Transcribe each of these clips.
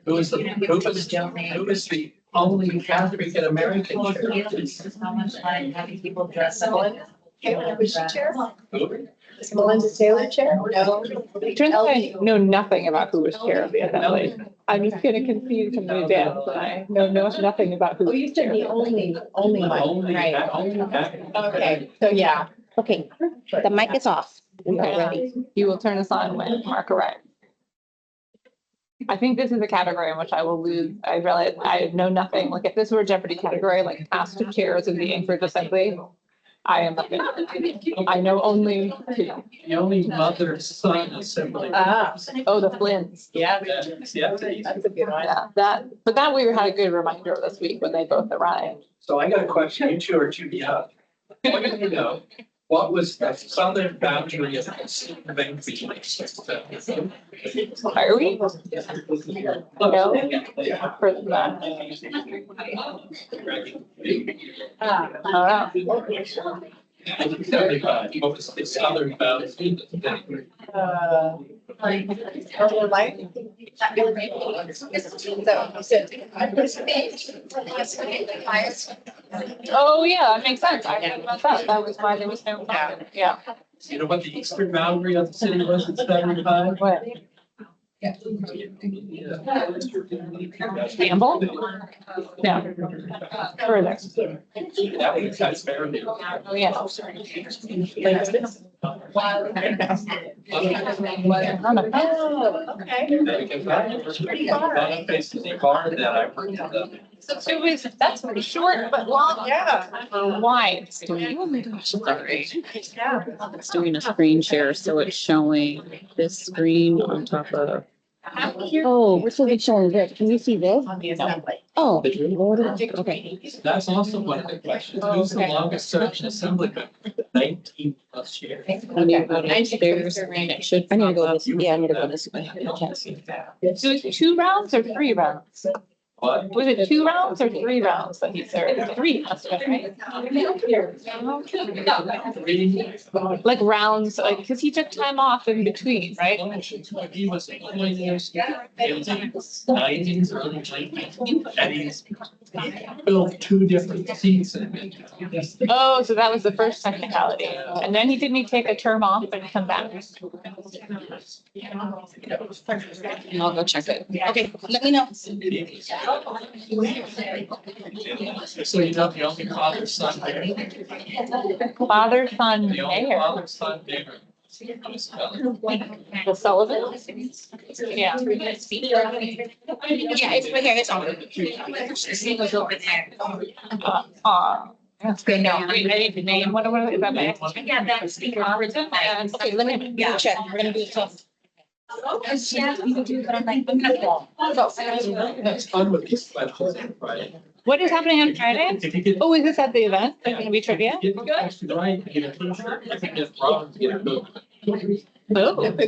Who is the only African American chair? How much fun having people dress up. Was she chair? Who? Is Melinda Taylor chair? No. Turns out I know nothing about who was chair of the assembly. I'm just gonna concede from the dance that I know nothing about who. Oh, you said the only one, right? Okay, so yeah. Okay, the mic is off. We are Okay. ready. You will turn us on when Mark arrives. I think this is a category in which I will lose. I realize I know nothing. Like if this were a Jeopardy category, like past chairs of the Anchorage Assembly, I am nothing. I know only two. The only mother-son assembly. Ah, Oh, the Flynn's. yeah, Yeah. that's a good one. Yeah, but that we had a good reminder this week when they both arrived. So I got a question. You two are too young. What do you know? What was the southern boundary of the between? Are we? No, for that. I don't know. 1975. What was the southern boundary? Earlier life? Oh, yeah, that makes sense. I forgot about that. That was why there was no. Yeah. You know what the eastern boundary of the city was in 75? What? Campbell? No. Further. That was Fairview. Oh, yeah. Oh, okay. Because that was pretty far. Basically, bar that I worked in. So it was, that's short but long. Yeah. Wide. Oh my gosh, sorry. Yeah. It's doing a screen share, so it's showing this screen on top of. Oh, we're still showing this. Can you see this? On the assembly. Oh, Lord, okay. That's also one of the questions. Who's the longest serving assemblyman? 19 plus years. I need to go downstairs and it should. I need to go this, yeah, I need to go this way. Okay. So it's 2 rounds or 3 rounds? What? Was it 2 rounds or 3 rounds that he served? 3, must have been, right? Like rounds, like, because he took time off in between, right? He was in the 80s, 90s, early 90s, and he built 2 different seats in it. Oh, so that was the first technicality. And then didn't take a term off and come back? I'll go check it. Okay, let me know. So you know the only father son there? Father, son, The only mayor. father son there. The Sullivan? Yeah. Yeah, it's right here, it's on. That's good. No, I need to name, what is that? Yeah, that's the origin. Okay, let me check. We're gonna do it. Yeah, we do, but I'm like, I'm gonna fall. That's fun with these questions on Friday. What is happening on Friday? If you get. Oh, is this at the event? There's gonna be trivia? Get the question right, you get a t-shirt, you can get wrong, you get a book. Oh, it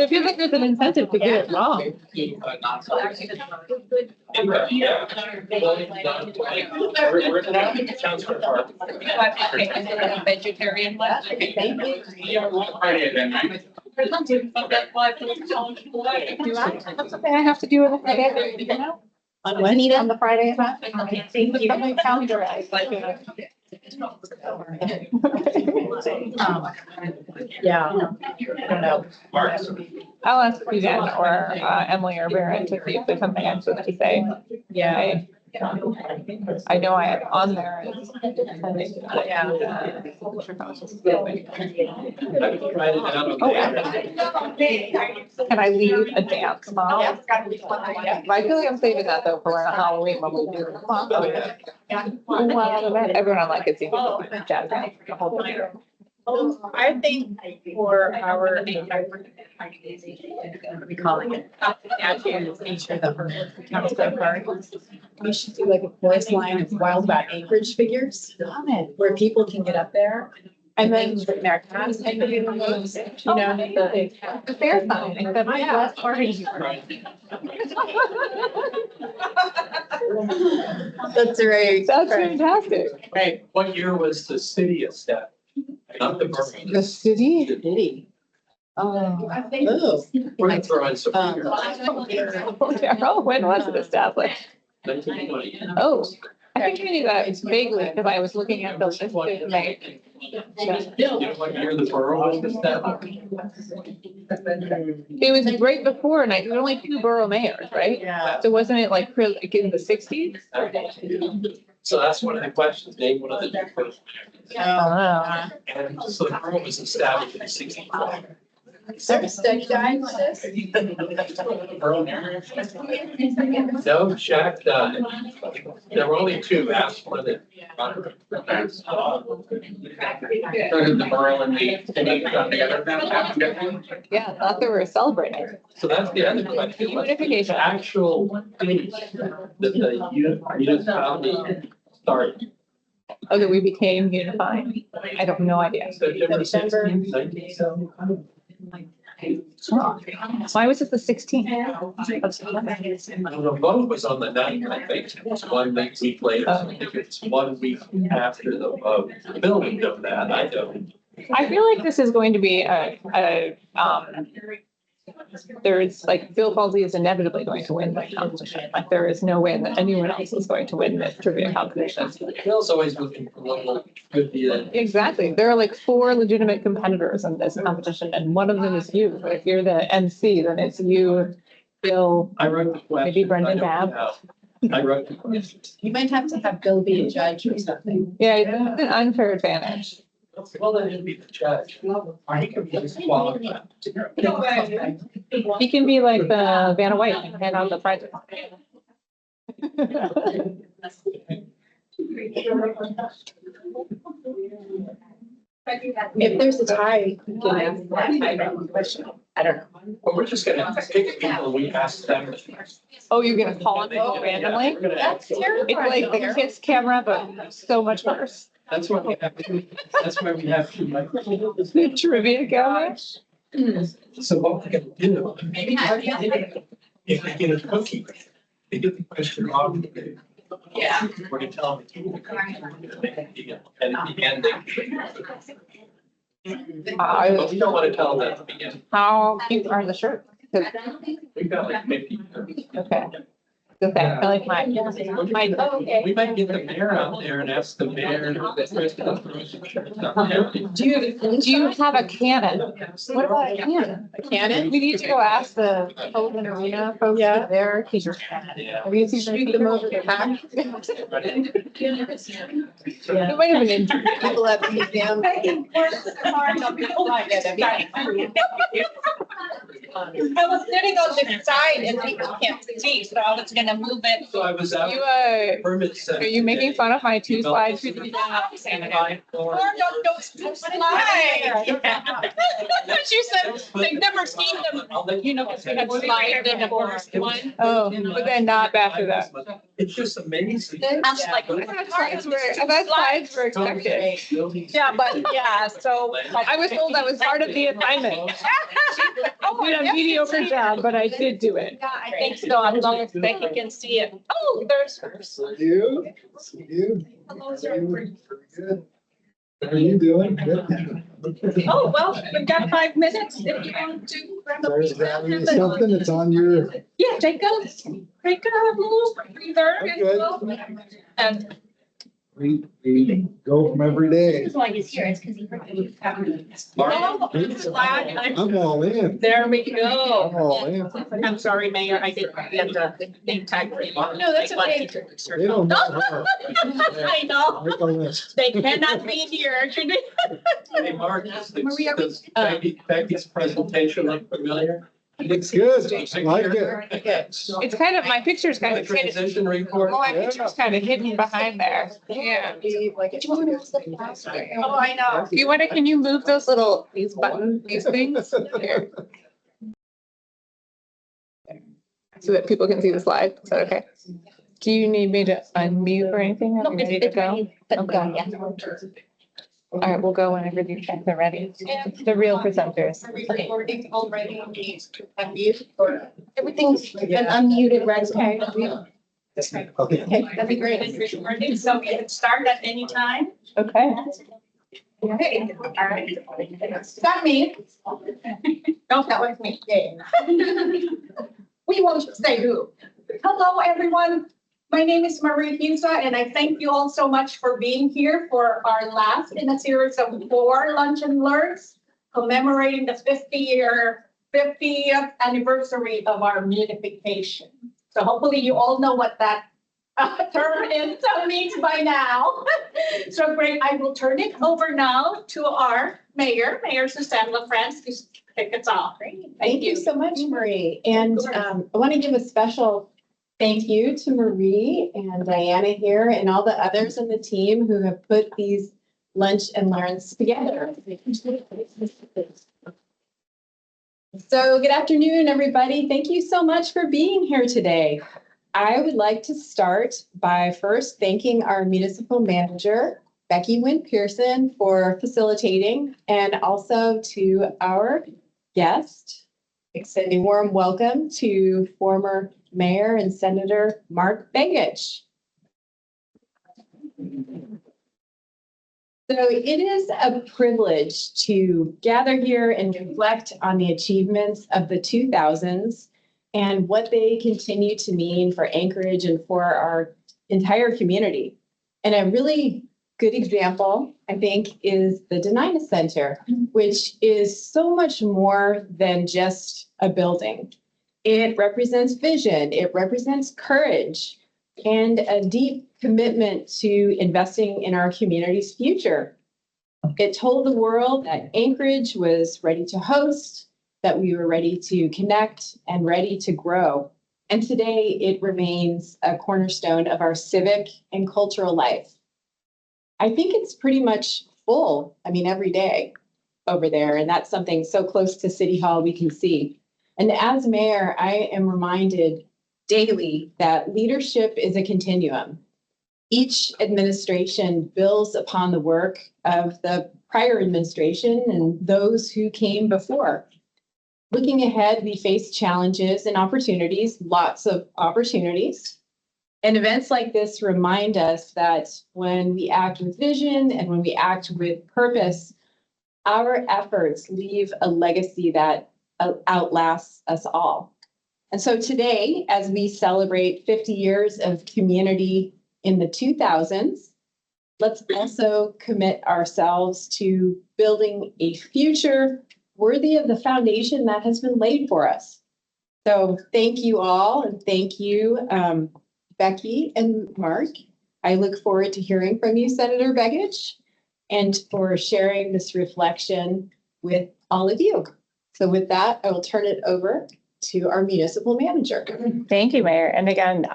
feels like there's an incentive to get it wrong. We're now in the township park. Vegetarian one. Yeah, we're Friday then, right? Do I, that's something I have to do with it. You know? On Wednesday, on the Friday event? Okay, thank you. My calendar, I like, Yeah. I don't know. Mark. I'll ask Suzanne or Emily or Baron to see if there's something I'm supposed to say. Yeah. I know I am on there. Yeah. Can I leave a dance model? I feel like I'm saving that though for Halloween when we do. Everyone on like it's even jazz band. The whole thing. I think for our, we calling it, actually, feature the becomes so hard. We should do like a chorus line of Wild About Anchorage figures, where people can get up there. And then bring their hats and do the moves, you know, The fair sign, except my last party. That's right. That's fantastic. Hey, what year was the city established? Not the borough. The city? Diddy. Oh. Oh. We're gonna throw in some. Um, Oh, when was it established? 1920. Oh, I think I knew that vaguely because I was looking at the list of like. You know what year the borough was established? It was right before, and there were only 2 borough mayors, right? Yeah. So wasn't it like in the 60s? So that's one of the questions, name one of the two first mayors. Oh. And so the borough was established in 65. Is there a study guide for this? No, Jack died. There were only 2, asked one that. Started the borough and the city got together. Yeah, I thought they were celebrating. So that's the other question. What's the Unification. actual date that the municipality started? Oh, that we became unified? I have no idea. September December. 16th, 1970. Why was it the 16th? Well, the vote was on the 9th, I think. It was 1 week later. So I think it's 1 week after the vote. Bill would know that. I don't. I feel like this is going to be there's like Bill Falsey is inevitably going to win this competition. Like there is no way that anyone else is going to win this trivia competition. Bill's always looking for local trivia. Exactly. There are like 4 legitimate competitors in this competition and one of them is you. But if you're the MC, then it's you, Bill. I wrote the question. Maybe Brendan I don't Babb. know. I wrote the question. You might have to have Bill be a judge or something. Yeah, it's an unfair advantage. Well, then he'd be the judge. Or he could be disqualified. He can be like the Vanna White and hand out the prizes. If there's a tie, you can ask that question. I don't know. Well, we're just gonna pick people and we ask them. Oh, you're gonna call them randomly? We're gonna That's ask- terrifying. It's like the kiss camera, but so much worse. That's why we have two, that's why we have 2 microphones. The trivia camera. So what we're gonna do, if they get a cookie, they get the question wrong. Yeah. We're gonna tell them. to keep the cookie. And at the end, but we don't wanna tell them at the beginning. How cute are the shirts? 'Cause- We've got like 50. Okay. Okay, I like mine. Mine. We might get the mayor out there and ask the mayor. Do you have a cannon? What about a cannon? A cannon? We need to go ask the Open Arena folks Yeah. there. Yeah. Have you seen Shoot them over the back. You might have an injury. People at the museum. I was sitting on the side and people can't see, so I was gonna move it. So I was out. You, Permit center are you making today. fun of my 2 slides? Or don't slide. She said they've never seen them, you know, because we had slide in the first one. Oh, but then not after that. It's just amazing. I was like, I thought slides were expected. yeah, but yeah, so. I was told I was part of the assignment. I did a mediocre job, but I did do it. I think so, as long as Becky can see it. Oh, there's hers. You? You? Very good. How are you doing? Good. Oh, well, we've got 5 minutes if you want to. grab a There's pizza. something that's on your, Yeah, take a little breather and we go from every day. That's why he's here, it's because he heard you. Oh, I'm glad. I'm all in. There we I'm go. all in. I'm sorry, Mayor, I didn't get the name tag. No, that's okay. They don't know her. I know, Make a list. they cannot be here. Hey, Mark, does Becky's presentation look familiar? Looks good. Like it. Okay. It's kind of, my picture's kind The of hidden. transition report. Well, my picture's kind of hidden behind there. Yeah. Be like it. Oh, I know. You want to, can you move those little, these buttons, these things? Here. So that people can see the slide. Is that okay? Do you need me to unmute or anything? Are No, we it's, ready to it's go? ready, but Okay. yeah. All right, we'll go whenever you guys are ready. The real presenters. Are we recording already? Have you? Or- Everything's been unmuted, right? Okay. Okay. Okay, that'd be great. So we can start at any time. Okay. Okay, all right. Got me. Don't that was me. Yeah. We won't say who. Hello, everyone. My name is Marie Husa, and I thank you all so much for being here for our last in a series of 4 lunch and learns commemorating the 50th anniversary of our unification. So hopefully you all know what that term means by now. So great, I will turn it over now to our Mayor Suzanne LaFrance, to kick us off. Thank you so much, Marie. And I want to give a special thank you to Marie and Diana here and all the others in the team who have put these lunch and learns together. So good afternoon, everybody. Thank you so much for being here today. I would like to start by first thanking our municipal manager, Becky Wynn Pearson, for facilitating, and also to our guest, extending a warm welcome to former Mayor and Senator Mark Begich. So it is a privilege to gather here and reflect on the achievements of the 2000s and what they continue to mean for Anchorage and for our entire community. And a really good example, I think, is the Denina Center, which is so much more than just a building. It represents vision, it represents courage, and a deep commitment to investing in our community's future. It told the world that Anchorage was ready to host, that we were ready to connect and ready to grow. And today it remains a cornerstone of our civic and cultural life. I think it's pretty much full, every day over there. And that's something so close to City Hall we can see. And as mayor, I am reminded daily that leadership is a continuum. Each administration builds upon the work of the prior administration and those who came before. Looking ahead, we face challenges and opportunities, lots of opportunities. And events like this remind us that when we act with vision and when we act with purpose, our efforts leave a legacy that outlasts us all. And so today, as we celebrate 50 years of community in the 2000s, let's also commit ourselves to building a future worthy of the foundation that has been laid for us. So thank you all, and thank you, Becky and Mark. I look forward to hearing from you, Senator Begich, and for sharing this reflection with all of you. So with that, I will turn it over to our municipal manager. Thank you, Mayor. And again,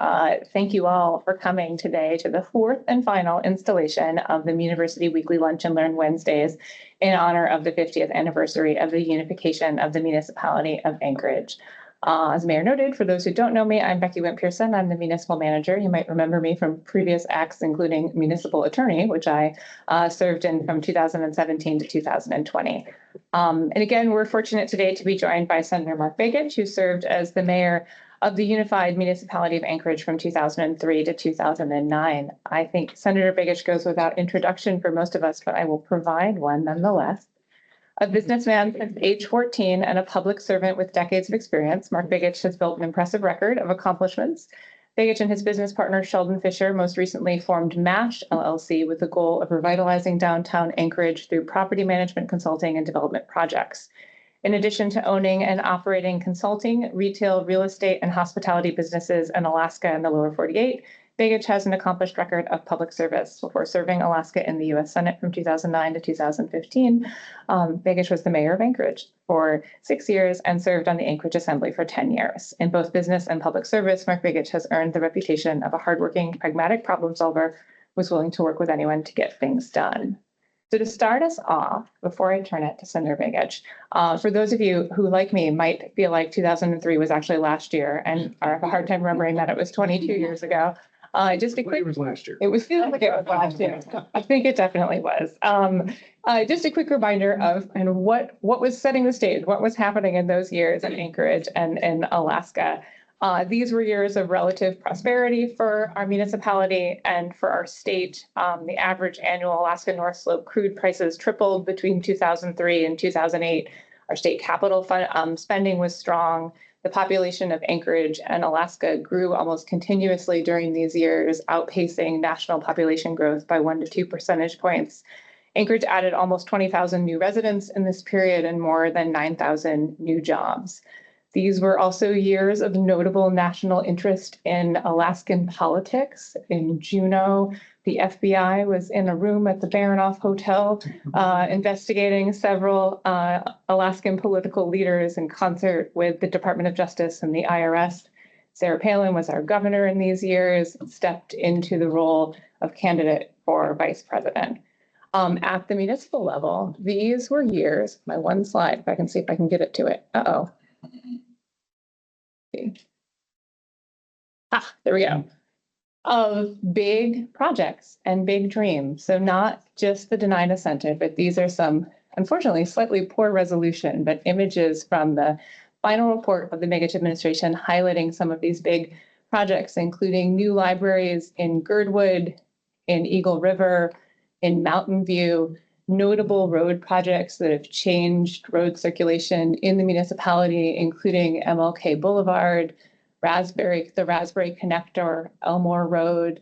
thank you all for coming today to the 4th and final installation of the Muniversity Weekly Lunch and Learn Wednesdays in honor of the 50th anniversary of the unification of the municipality of Anchorage. As Mayor noted, for those who don't know me, I'm Becky Wynn Pearson. I'm the municipal manager. You might remember me from previous acts, including municipal attorney, which I served in from 2017 to 2020. And again, we're fortunate today to be joined by Senator Mark Begich, who served as the mayor of the unified municipality of Anchorage from 2003 to 2009. I think Senator Begich goes without introduction for most of us, but I will provide one nonetheless. A businessman since age 14 and a public servant with decades of experience, Mark Begich has built an impressive record of accomplishments. Begich and his business partner, Sheldon Fisher, most recently formed MASH LLC with the goal of revitalizing downtown Anchorage through property management, consulting, and development projects. In addition to owning and operating consulting, retail, real estate, and hospitality businesses in Alaska and the lower 48, Begich has an accomplished record of public service. Before serving Alaska in the U.S. Senate from 2009 to 2015, Begich was the mayor of Anchorage for 6 years and served on the Anchorage Assembly for 10 years. In both business and public service, Mark Begich has earned the reputation of a hardworking, pragmatic problem solver who is willing to work with anyone to get things done. So to start us off, before I turn it to Senator Begich, for those of you who, like me, might feel like 2003 was actually last year and have a hard time remembering that it was 22 years ago, just a quick. It was last year. It was feeling like it was last year. I think it definitely was. Just a quick reminder of and what was setting the stage, what was happening in those years in Anchorage and in Alaska. These were years of relative prosperity for our municipality and for our state. The average annual Alaska North Slope crude prices tripled between 2003 and 2008. Our state capital fund spending was strong. The population of Anchorage and Alaska grew almost continuously during these years, outpacing national population growth by 1 to 2 percentage points. Anchorage added almost 20,000 new residents in this period and more than 9,000 new jobs. These were also years of notable national interest in Alaskan politics. In Juneau, the FBI was in a room at the Baranoff Hotel investigating several Alaskan political leaders in concert with the Department of Justice and the IRS. Sarah Palin was our governor in these years, stepped into the role of candidate for vice president. At the municipal level, these were years, my one slide, if I can see if I can get it to it. Uh-oh. There we go. Of big projects and big dreams. So not just the Denina Center, but these are some, unfortunately, slightly poor resolution, but images from the final report of the Begich administration highlighting some of these big projects, including new libraries in Girdwood, in Eagle River, in Mountain View, notable road projects that have changed road circulation in the municipality, including MLK Boulevard, the Raspberry Connector, Elmore Road,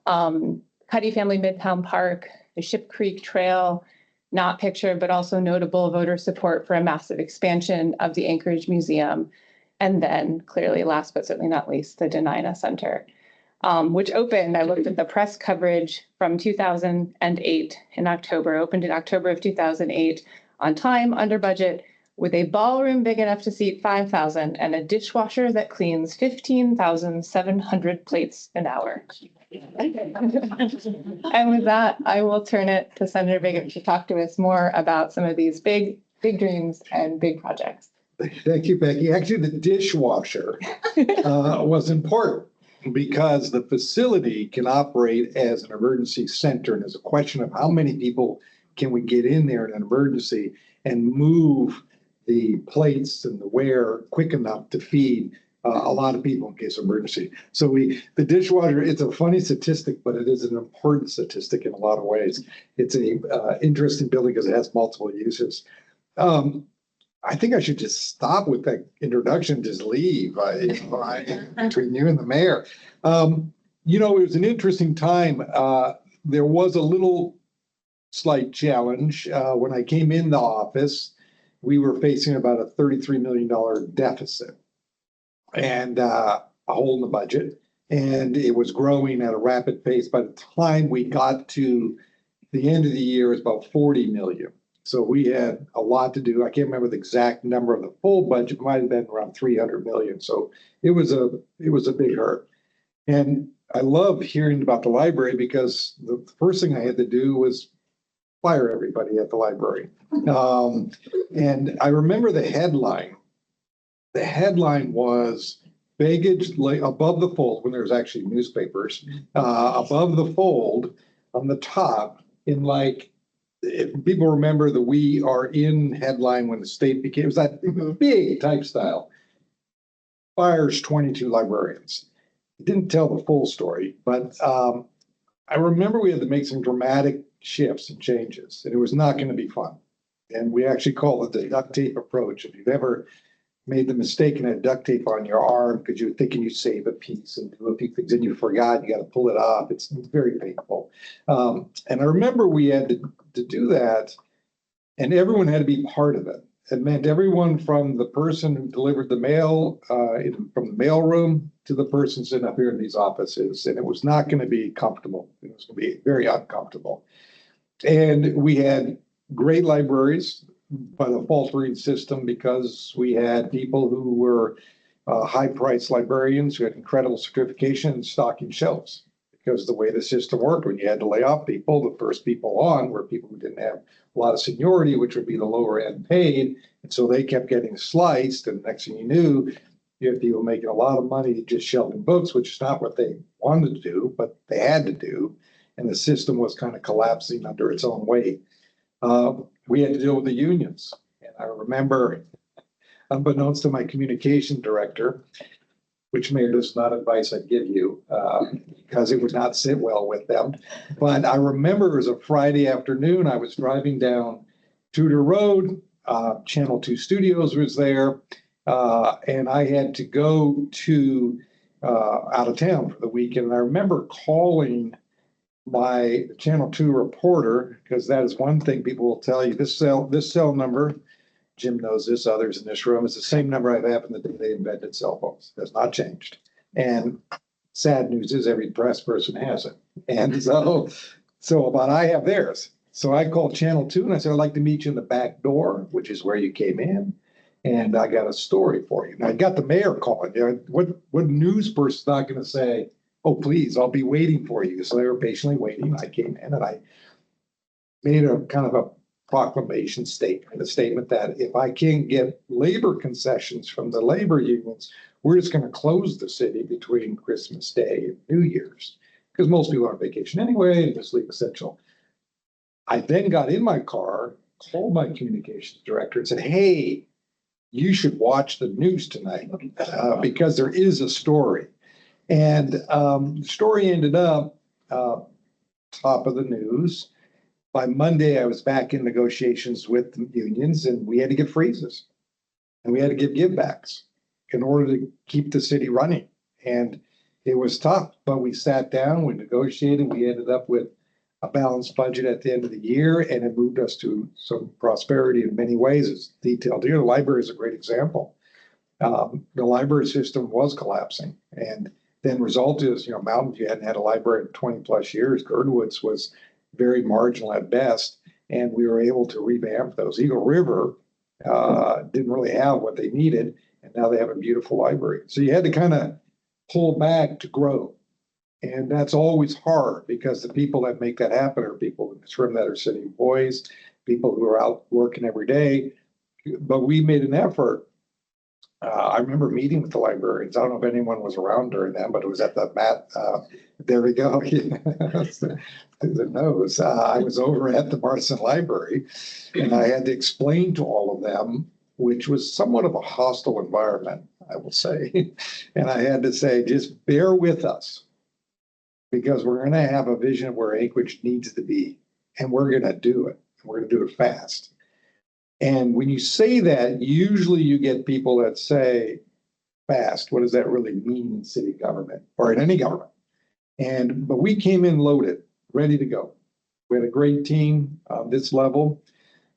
Cuddy Family Midtown Park, the Ship Creek Trail, not pictured, but also notable voter support for a massive expansion of the Anchorage Museum. And then clearly, last but certainly not least, the Denina Center. Which opened, I looked at the press coverage from 2008 in October, opened in October of 2008 on time, under budget, with a ballroom big enough to seat 5,000 and a dishwasher that cleans 15,700 plates an hour. And with that, I will turn it to Senator Begich to talk to us more about some of these big dreams and big projects. Thank you, Becky. Actually, the dishwasher was important, because the facility can operate as an emergency center. And there's a question of how many people can we get in there in an emergency and move the plates and the ware quick enough to feed a lot of people in case of emergency. So the dishwasher, it's a funny statistic, but it is an important statistic in a lot of ways. It's a interesting building because it has multiple uses. I think I should just stop with that introduction, just leave between you and the mayor. It was an interesting time. There was a little slight challenge. When I came in the office, we were facing about a $33 million deficit and a hole in the budget. And it was growing at a rapid pace. By the time we got to the end of the year, it was about 40 million. So we had a lot to do. I can't remember the exact number of the full budget. It might have been around 300 million. So it was a big hurt. And I love hearing about the library because the first thing I had to do was fire everybody at the library. And I remember the headline. The headline was Begich above the fold, when there's actually newspapers, above the fold on the top in if people remember the "We Are In" headline when the state became, it was that big type style. Fires 22 librarians. It didn't tell the full story, but I remember we had to make some dramatic shifts and changes, and it was not going to be fun. And we actually call it the duct tape approach. If you've ever made the mistake and had duct tape on your arm because you were thinking you save a piece and do a few things and you forgot, you got to pull it off. It's very painful. And I remember we had to do that, and everyone had to be part of it. It meant everyone from the person who delivered the mail, from the mail room to the person sitting up here in these offices. And it was not going to be comfortable. It was going to be very uncomfortable. And we had great libraries, but a faltering system because we had people who were high-priced librarians who had incredible certification and stocking shelves. Because the way the system worked, when you had to lay off people, the first people on were people who didn't have a lot of seniority, which would be the lower end paid. And so they kept getting sliced. And next thing you knew, you had people making a lot of money just shelving books, which is not what they wanted to do, but they had to do. And the system was kind of collapsing under its own weight. We had to deal with the unions. And I remember, unbeknownst to my communication director, which maybe is not advice I'd give you, because it would not sit well with them. But I remember it was a Friday afternoon. I was driving down Tudor Road. Channel 2 Studios was there. And I had to go to out of town for the weekend. And I remember calling my Channel 2 reporter, because that is one thing people will tell you. This cell number, Jim knows this, others in this room, is the same number I've had from the day they invented cell phones. It has not changed. And sad news is every press person has it. And but I have theirs. So I called Channel 2 and I said, I'd like to meet you in the back door, which is where you came in. And I got a story for you. And I got the mayor calling. What news person's not going to say, oh, please, I'll be waiting for you. So they were patiently waiting. I came in and I made a kind of a proclamation statement, a statement that if I can't get labor concessions from the labor unions, we're just going to close the city between Christmas Day and New Year's, because most people are on vacation anyway and just leave essential. I then got in my car, called my communications director and said, hey, you should watch the news tonight because there is a story. And the story ended up top of the news. By Monday, I was back in negotiations with the unions and we had to get freezes and we had to give givebacks in order to keep the city running. And it was tough, but we sat down, we negotiated, we ended up with a balanced budget at the end of the year, and it moved us to some prosperity in many ways. It's detailed here. The library is a great example. The library system was collapsing, and then result is, Mountain View hadn't had a library in 20 plus years. Girdwoods was very marginal at best, and we were able to revamp those. Eagle River didn't really have what they needed, and now they have a beautiful library. So you had to kind of pull back to grow. And that's always hard because the people that make that happen are people in this room that are city employees, people who are out working every day. But we made an effort. I remember meeting with the librarians. I don't know if anyone was around during that, but it was at the there we go. Through the nose. I was over at the Marston Library and I had to explain to all of them, which was somewhat of a hostile environment, I will say. And I had to say, just bear with us, because we're going to have a vision of where Anchorage needs to be, and we're going to do it. We're going to do it fast. And when you say that, usually you get people that say, fast, what does that really mean in city government or in any government? But we came in loaded, ready to go. We had a great team on this level.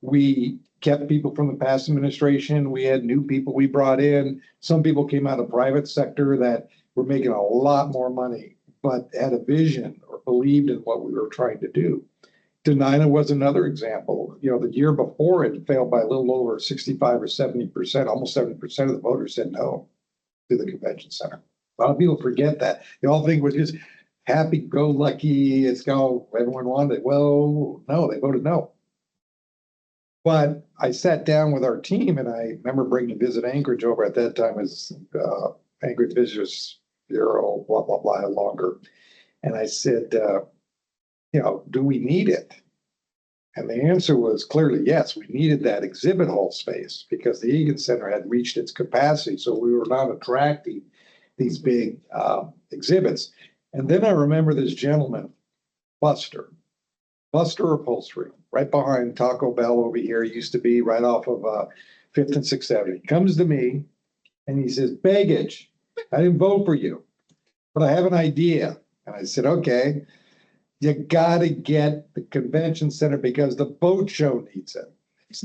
We kept people from the past administration. We had new people we brought in. Some people came out of private sector that were making a lot more money, but had a vision or believed in what we were trying to do. Denina was another example. The year before it failed by a little over 65 or 70%, almost 70% of the voters said no to the convention center. A lot of people forget that. They all think it was just happy-go-lucky, everyone wanted it. Well, no, they voted no. But I sat down with our team and I remember bringing Visit Anchorage over at that time as Anchorage Visitors Bureau, blah, blah, blah, longer. And I said, do we need it? And the answer was clearly yes, we needed that exhibit hall space because the Egan Center had reached its capacity. So we were not attracting these big exhibits. And then I remember this gentleman, Buster Upholstery, right behind Taco Bell over here, used to be right off of 5th and 6th Avenue. He comes to me and he says, Begich, I didn't vote for you, but I have an idea. And I said, okay, you got to get the convention center because the boat show needs it.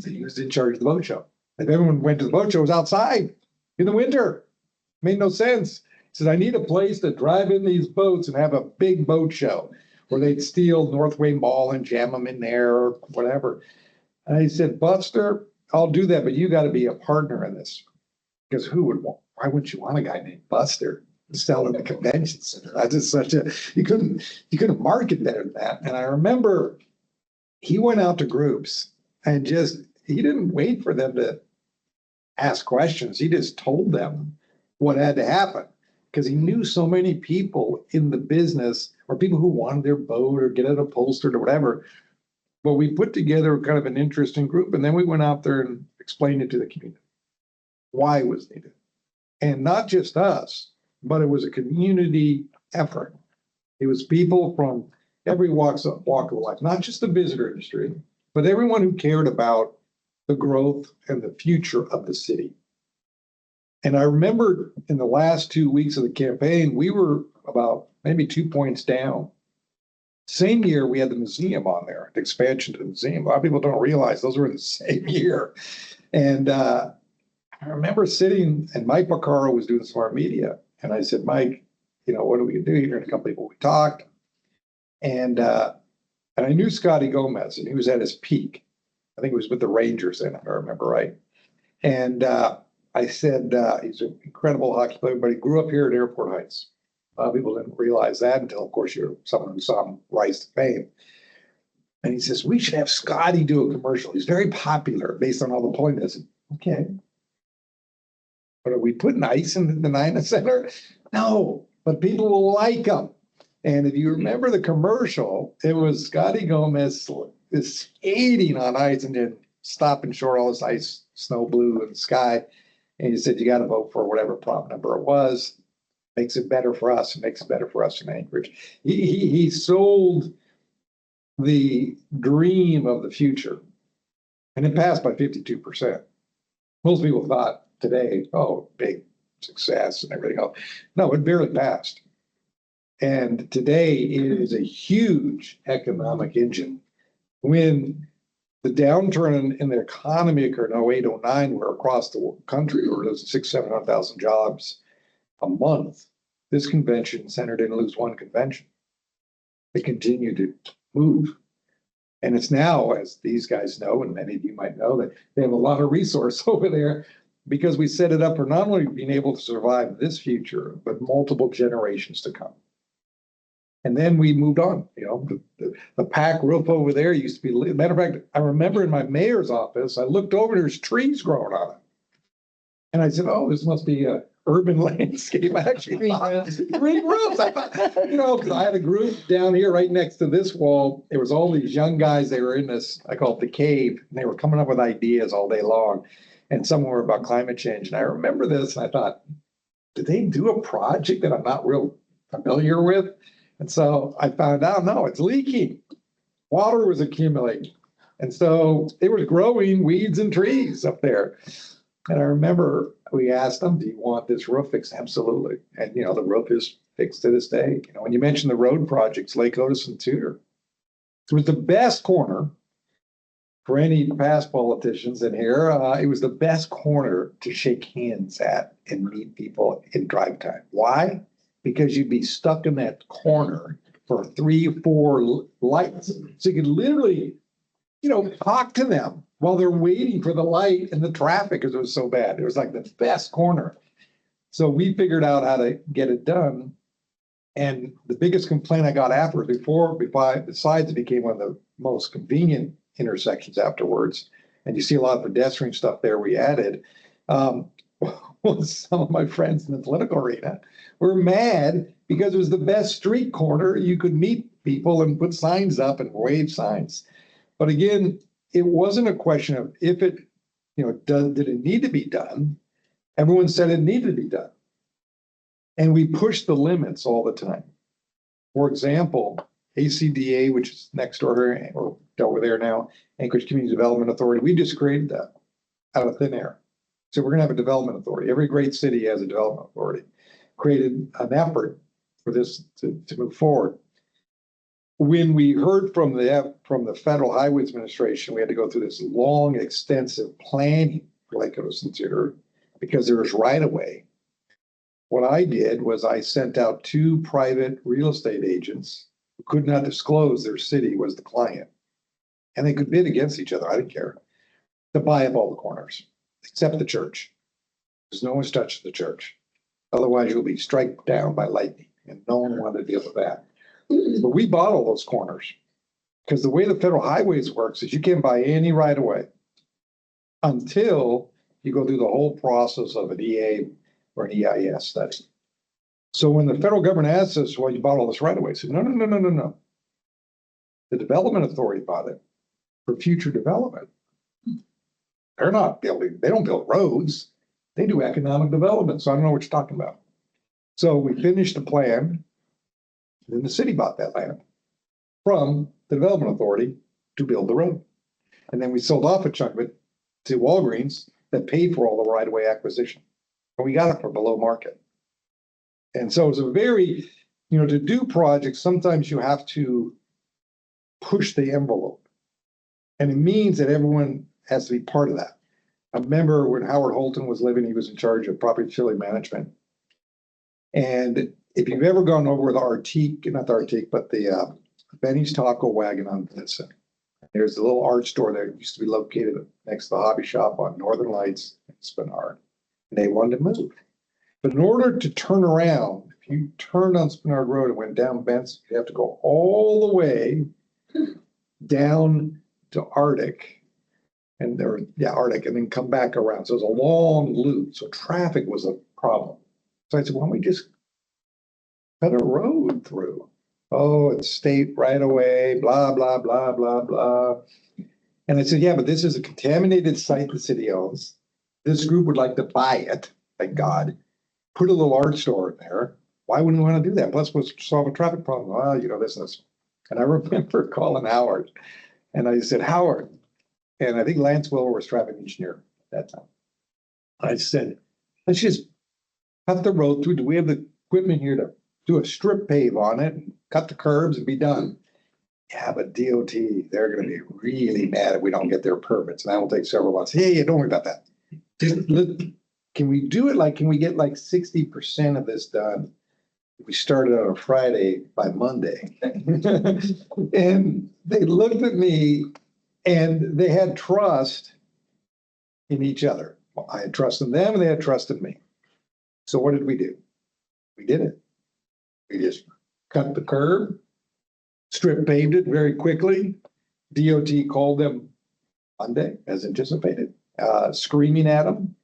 He was in charge of the boat show. If everyone went to the boat show, it was outside in the winter. Made no sense. He said, I need a place to drive in these boats and have a big boat show where they'd steal North Wayne Mall and jam them in there or whatever. And I said, Buster, I'll do that, but you got to be a partner in this. Because why wouldn't you want a guy named Buster selling the convention center? That's just you couldn't market better than that. And I remember he went out to groups and he didn't wait for them to ask questions. He just told them what had to happen because he knew so many people in the business or people who wanted their boat or get it upholstered or whatever. But we put together kind of an interesting group and then we went out there and explained it to the community. Why it was needed. And not just us, but it was a community effort. It was people from every walk of life, not just the visitor industry, but everyone who cared about the growth and the future of the city. And I remember in the last 2 weeks of the campaign, we were about maybe 2 points down. Same year, we had the museum on there, the expansion to the museum. A lot of people don't realize those were in the same year. And I remember sitting, and Mike Baccaro was doing smart media. And I said, Mike, what are we gonna do here? And a couple people, we talked. And I knew Scotty Gomez, and he was at his peak. I think he was with the Rangers then, if I remember right. And I said, he's an incredible hockey player, but he grew up here at Airport Heights. A lot of people didn't realize that until, of course, you're someone who saw him rise to fame. And he says, we should have Scotty do a commercial. He's very popular based on all the polling. I said, okay. But are we putting ice in the Nina Center? No, but people will like him. And if you remember the commercial, it was Scotty Gomez is skating on ice and then stopping short all this ice, snow blue and sky. And he said, you got to vote for whatever prop number it was. Makes it better for us. It makes it better for us in Anchorage. He sold the dream of the future. And it passed by 52%. Most people thought today, oh, big success and everything else. No, it barely passed. And today it is a huge economic engine. When the downturn in the economy occurred in 08, 09, where across the country, where there's 600,000-700,000 jobs a month, this convention center didn't lose one convention. It continued to move. And it's now, as these guys know, and many of you might know, that they have a lot of resource over there because we set it up for not only being able to survive this future, but multiple generations to come. And then we moved on, the pack roof over there used to be, matter of fact, I remember in my mayor's office, I looked over, there's trees growing on it. And I said, oh, this must be a urban landscape. I actually green roofs. I thought, because I had a group down here right next to this wall. There was all these young guys, they were in this, I call it the cave, and they were coming up with ideas all day long. And some were about climate change. And I remember this, and I thought, did they do a project that I'm not real familiar with? And so I found out, no, it's leaking. Water was accumulating. And so it was growing weeds and trees up there. And I remember we asked them, do you want this roof fixed? Absolutely. And, the roof is fixed to this day. When you mentioned the road projects, Lake Otis and Tudor, it was the best corner for any past politicians in here. It was the best corner to shake hands at and meet people in drive time. Why? Because you'd be stuck in that corner for 3 or 4 lights. So you could literally, talk to them while they're waiting for the light and the traffic because it was so bad. It was like the best corner. So we figured out how to get it done. And the biggest complaint I got after, besides it became one of the most convenient intersections afterwards, and you see a lot of pedestrian stuff there we added, was some of my friends in the political arena were mad because it was the best street corner. You could meet people and put signs up and wave signs. But again, it wasn't a question of if it, did it need to be done? Everyone said it needed to be done. And we pushed the limits all the time. For example, ACDA, which is next door here, or over there now, Anchorage Community Development Authority, we just created that out of thin air. So we're going to have a development authority. Every great city has a development authority. Created an effort for this to move forward. When we heard from the Federal Highways Administration, we had to go through this long, extensive planning for Lake Otis and Tudor because there was right of way. What I did was I sent out 2 private real estate agents who could not disclose their city was the client. And they could bid against each other, I didn't care, to buy up all the corners, except the church. Because no one's touched the church. Otherwise, you'll be struck down by lightning, and no one wanted to deal with that. But we bought all those corners because the way the federal highways works is you can't buy any right of way until you go through the whole process of an EA or an EIS study. So when the federal government asked us, well, you bought all this right of way, I said, no. The development authority bought it for future development. They're not building, they don't build roads. They do economic development. So I don't know what you're talking about. So we finished the plan. Then the city bought that land from the Development Authority to build the road. And then we sold off a chunk of it to Walgreens that paid for all the right-of-way acquisition. And we got it for below market. And so it's a very, to do projects, sometimes you have to push the envelope. And it means that everyone has to be part of that. I remember when Howard Holton was living, he was in charge of property facility management. And if you've ever gone over the Arctique, not the Arctique, but the Benny's Taco Wagon on Vincent, there's a little art store there. It used to be located next to the hobby shop on Northern Lights in Spinard. And they wanted to move. But in order to turn around, if you turned on Spinard Road and went down Benson, you have to go all the way down to Arctic. And Arctic, and then come back around. So it was a long loop. So traffic was a problem. So I said, why don't we just cut a road through? Oh, it's state right away, blah, blah, blah, blah, blah. And I said, yeah, but this is a contaminated site the city owns. This group would like to buy it, thank God. Put a little art store in there. Why wouldn't we want to do that? Plus, we'll solve a traffic problem. Well, this and this. And I remember calling Howard. And I said, Howard, and I think Lance Willow was traffic engineer at that time. I said, let's just cut the road through. Do we have the equipment here to do a strip pave on it and cut the curbs and be done? Yeah, but DOT, they're going to be really mad if we don't get their permits. And that will take several months. Yeah, don't worry about that. Can we do it can we get 60% of this done? We started on a Friday by Monday. And they looked at me and they had trust in each other. Well, I had trust in them and they had trust in me. So what did we do? We did it. We just cut the curb, strip paved it very quickly. DOT called them Monday as anticipated, screaming at them.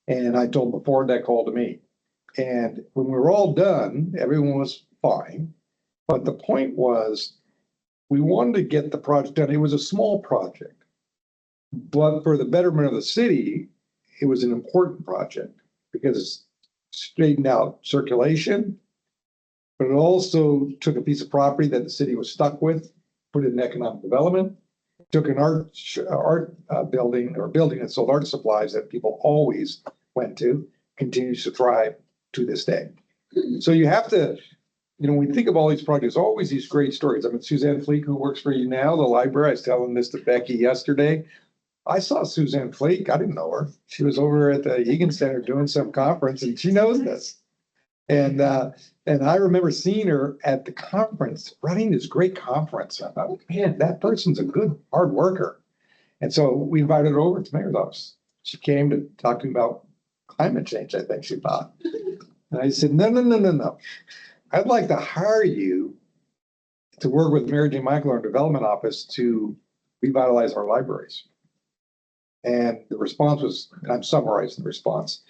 And I told them before that call to me. And when we were all done, everyone was fine. But the point was, we wanted to get the project done. It was a small project, but for the betterment of the city, it was an important project because it straightened out circulation, but it also took a piece of property that the city was stuck with, put it in economic development, took an art building or building that sold art supplies that people always went to, continues to thrive to this day. So you have to, when we think of all these projects, always these great stories. I mean, Suzanne Fleek, who works for you now, the library, I was telling this to Becky yesterday. I saw Suzanne Fleek. I didn't know her. She was over at the Egan Center doing some conference and she knows this. And I remember seeing her at the conference, running this great conference. I thought, man, that person's a good hard worker. And so we invited her over to the mayor's office. She came to talk to me about climate change, I think she thought. And I said, no. I'd like to hire you to work with Mary J. Michael, our development office, to revitalize our libraries. And the response was, and I'm summarizing the response.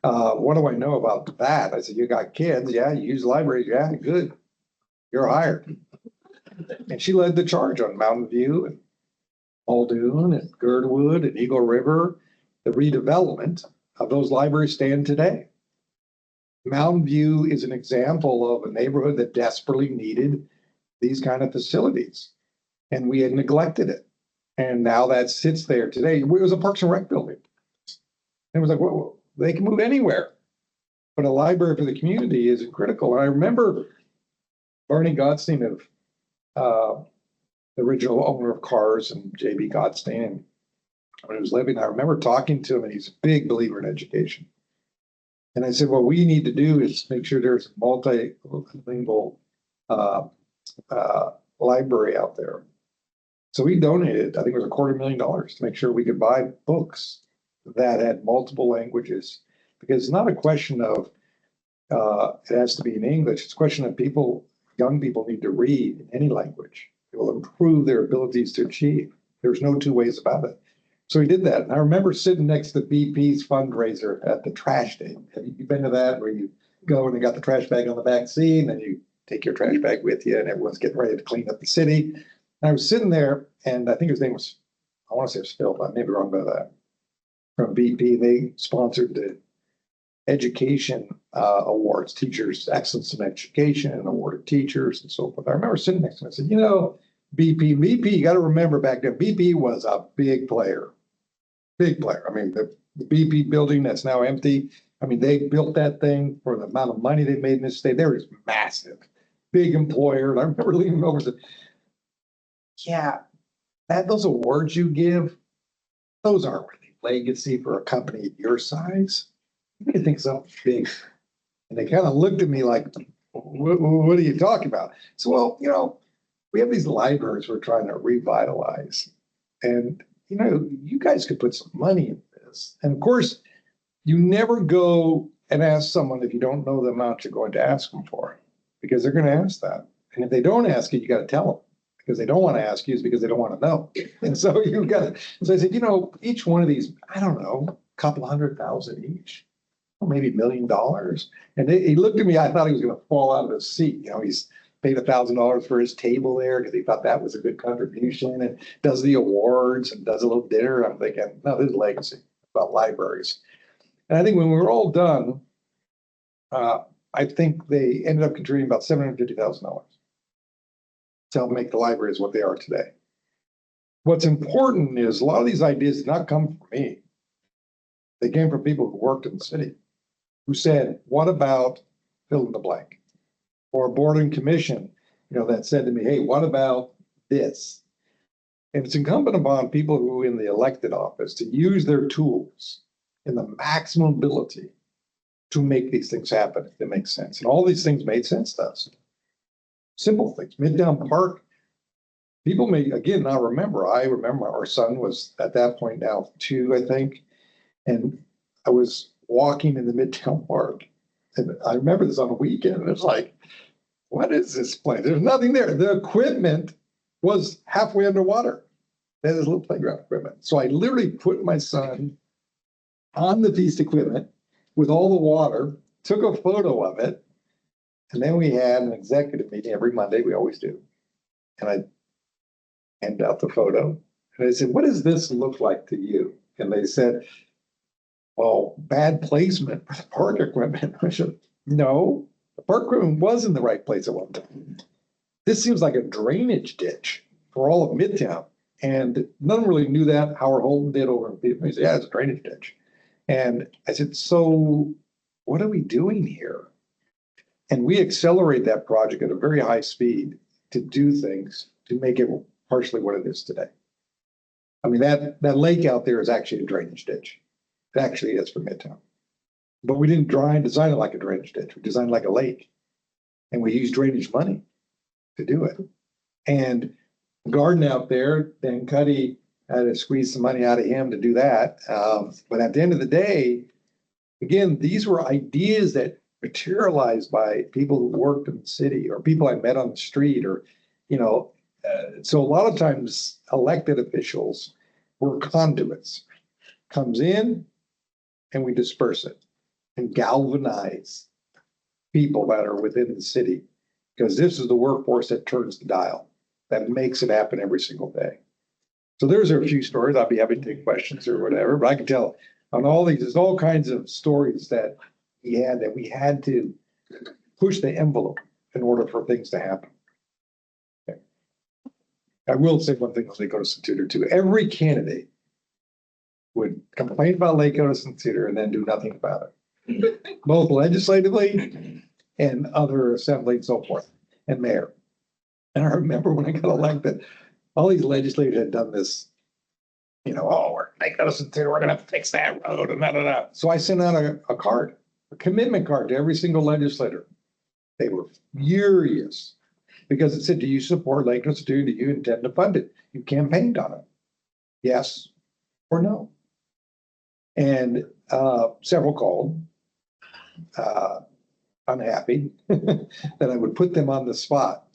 What do I know about that? I said, you got kids. Yeah, you use libraries. Yeah, good. You're hired. And she led the charge on Mountain View and Muldoon and Girdwood and Eagle River. The redevelopment of those libraries stand today. Mountain View is an example of a neighborhood that desperately needed these kind of facilities. And we had neglected it. And now that sits there today. It was a Parks and Rec building. And it was like, well, they can move anywhere. But a library for the community is critical. And I remember Barney Godstein of the original owner of Cars and J.B. Godstein, when he was living, I remember talking to him, and he's a big believer in education. And I said, what we need to do is make sure there's a multilingual library out there. So we donated, I think it was $250,000 to make sure we could buy books that had multiple languages. Because it's not a question of it has to be in English. It's a question of young people need to read in any language. It will improve their abilities to achieve. There's no two ways about it. So we did that. And I remember sitting next to BP's fundraiser at the trash day. Have you been to that where you go and they got the trash bag on the back seat and then you take your trash bag with you and everyone's getting ready to clean up the city? And I was sitting there and I think his name was, I want to say it was Phil, but I may be wrong about that, from BP. They sponsored the education awards, teachers excellence in education and awarded teachers and so forth. I remember sitting next to him, I said, BP, you got to remember back then, BP was a big player. Big player. I mean, the BP building that's now empty. I mean, they built that thing for the amount of money they made in this state. They were just massive, big employer. And I remember leaning over and said, yeah, those awards you give, those aren't really legacy for a company your size. You think something big. And they kind of looked at me like, what are you talking about? So, well, we have these libraries we're trying to revitalize. And, you guys could put some money in this. And of course, you never go and ask someone if you don't know the amount you're going to ask them for, because they're going to ask that. And if they don't ask you, you got to tell them, because they don't want to ask you is because they don't want to know. And so so I said, each one of these, I don't know, a couple $100,000 each, or maybe $1 million. And he looked at me, I thought he was going to fall out of his seat. He's paid $1,000 for his table there because he thought that was a good contribution, and does the awards and does a little dinner. I'm thinking, no, this is legacy about libraries. And I think when we were all done, I think they ended up contributing about $750,000 to help make the libraries what they are today. What's important is a lot of these ideas did not come from me. They came from people who worked in the city, who said, what about fill in the blank? Or a board and commission, that said to me, hey, what about this? And it's incumbent upon people who are in the elected office to use their tools in the maximum ability to make these things happen, if they make sense. And all these things made sense to us. Simple things. Midtown Park, people may, again, not remember. I remember our son was at that point now 2, I think. And I was walking in the Midtown Park. And I remember this on a weekend. And it's like, what is this place? There's nothing there. The equipment was halfway underwater. There's little playground equipment. So I literally put my son on the piece of equipment with all the water, took a photo of it, and then we had an executive meeting every Monday. We always do. And I hand out the photo. And I said, what does this look like to you? And they said, well, bad placement for the park equipment. I said, no, the park equipment was in the right place at one time. This seems like a drainage ditch for all of Midtown. And none of them really knew that. Howard Holden did over in Peter. He said, yeah, it's a drainage ditch. And I said, so what are we doing here? And we accelerated that project at a very high speed to do things to make it partially what it is today. I mean, that lake out there is actually a drainage ditch. It actually is for Midtown. But we didn't design it like a drainage ditch. We designed it like a lake. And we used drainage money to do it. And the garden out there, Dan Cuddy had to squeeze some money out of him to do that. But at the end of the day, again, these were ideas that materialized by people who worked in the city or people I met on the street or, so a lot of times elected officials were conduits. Comes in and we disperse it and galvanize people that are within the city, because this is the workforce that turns the dial, that makes it happen every single day. So there's a few stories. I'll be happy to take questions or whatever, but I can tell on all these, there's all kinds of stories that he had that we had to push the envelope in order for things to happen. Okay. I will say one thing on Lake Otis and Tudor too. Every candidate would complain about Lake Otis and Tudor and then do nothing about it, both legislatively and other assembly and so forth, and mayor. And I remember when I got elected, all these legislators had done this, we're Lake Otis and Tudor, we're gonna fix that road and da. So I sent out a card, a commitment card to every single legislator. They were furious because it said, do you support Lake Otis and Tudor? Do you intend to fund it? You campaigned on it. Yes or no. And several called, unhappy that I would put them on the spot.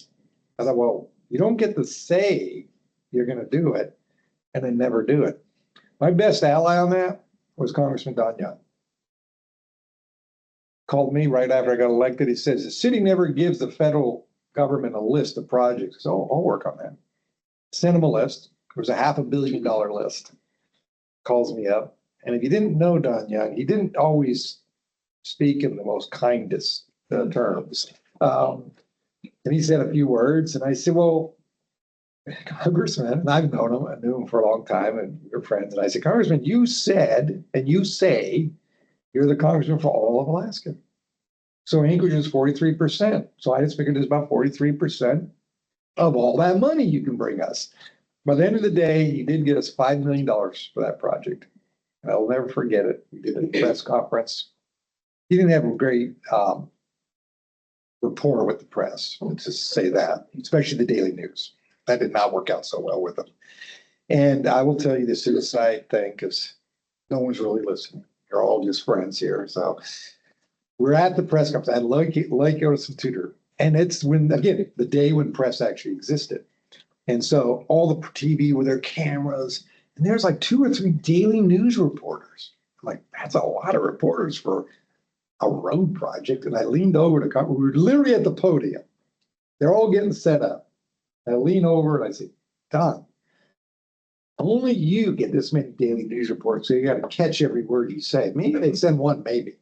I thought, well, you don't get to say you're going to do it and then never do it. My best ally on that was Congressman Don Young. Called me right after I got elected. He says, the city never gives the federal government a list of projects. So I'll work on that. Sent him a list. It was a $500 million list. Calls me up. And if you didn't know Don Young, he didn't always speak in the most kindest terms. And he said a few words and I said, well, Congressman, and I've known him, I knew him for a long time and we're friends. And I said, Congressman, you said, and you say you're the congressman for all of Alaska. So Anchorage is 43%. So I just figured it's about 43% of all that money you can bring us. By the end of the day, he did get us $5 million for that project. And I'll never forget it. We did a press conference. He didn't have a great rapport with the press, let's just say that, especially the Daily News. That did not work out so well with him. And I will tell you the suicide thing, because no one's really listening. You're all just friends here. So we're at the press conference at Lake Otis and Tudor. And it's when, again, the day when press actually existed. And so all the TV with their cameras, and there's like 2 or 3 Daily News reporters. I'm like, that's a lot of reporters for a road project. And I leaned over to, we were literally at the podium. They're all getting set up. I lean over and I say, Don, only you get this many Daily News reports, so you got to catch every word you say. Maybe they send one, maybe.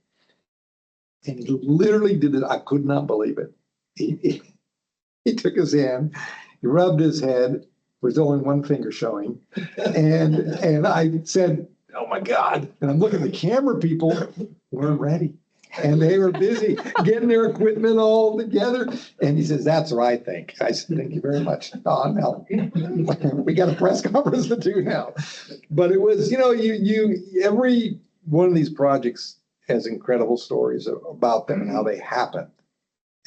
And he literally did it. I could not believe it. He took his hand, he rubbed his head, with only one finger showing. And I said, oh my God. And I'm looking at the camera people weren't ready. And they were busy getting their equipment all together. And he says, that's what I think. I said, thank you very much, Don. Now, we got a press conference to do now. But it was, every one of these projects has incredible stories about them and how they happened.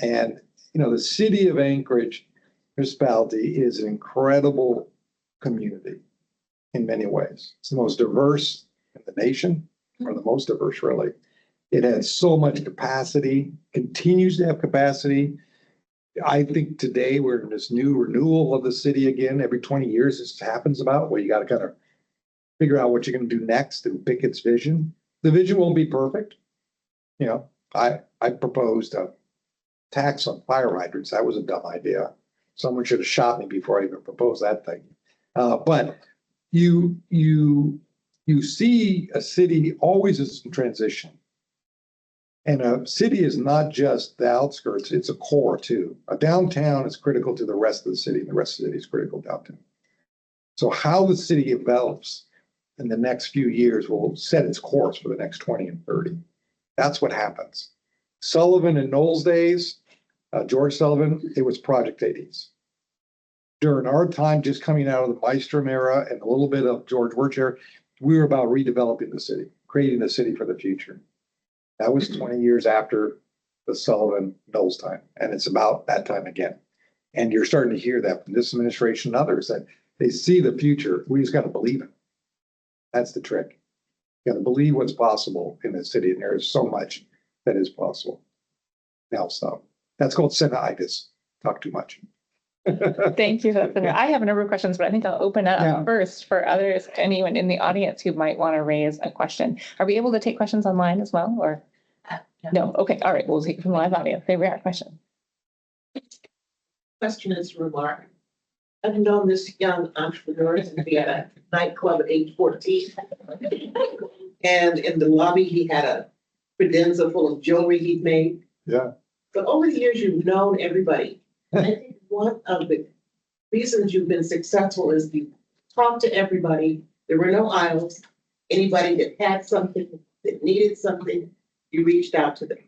And, the city of Anchorage municipality is an incredible community in many ways. It's the most diverse in the nation, or the most diverse, really. It has so much capacity, continues to have capacity. I think today we're in this new renewal of the city again. Every 20 years, this happens about where you got to kind of figure out what you're going to do next and pick its vision. The vision won't be perfect. I proposed a tax on fire hydrants. That was a dumb idea. Someone should have shot me before I even proposed that thing. But you see a city always is in transition. And a city is not just the outskirts, it's a core too. A downtown is critical to the rest of the city, and the rest of the city is critical downtown. So how the city develops in the next few years will set its course for the next 20 and 30. That's what happens. Sullivan and Knowles days, George Sullivan, it was Project 80s. During our time, just coming out of the Maestrom era and a little bit of George Wirtz era, we were about redeveloping the city, creating the city for the future. That was 20 years after the Sullivan Knowles time. And it's about that time again. And you're starting to hear that from this administration and others, that they see the future. We just got to believe it. That's the trick. You got to believe what's possible in the city. And there is so much that is possible. Now, so that's called senitis. Talk too much. Thank you. I have a number of questions, but I think I'll open it up first for others, anyone in the audience who might want to raise a question. Are we able to take questions online as well, or? No. Okay. All right. We'll take it from live audience. Favorite question. Question is remark. I've known this young entrepreneur since we had a nightclub at age 14. And in the lobby, he had a credenza full of jewelry he'd made. Yeah. But over the years, you've known everybody. I think one of the reasons you've been successful is you talked to everybody. There were no aisles. Anybody that had something, that needed something, you reached out to them.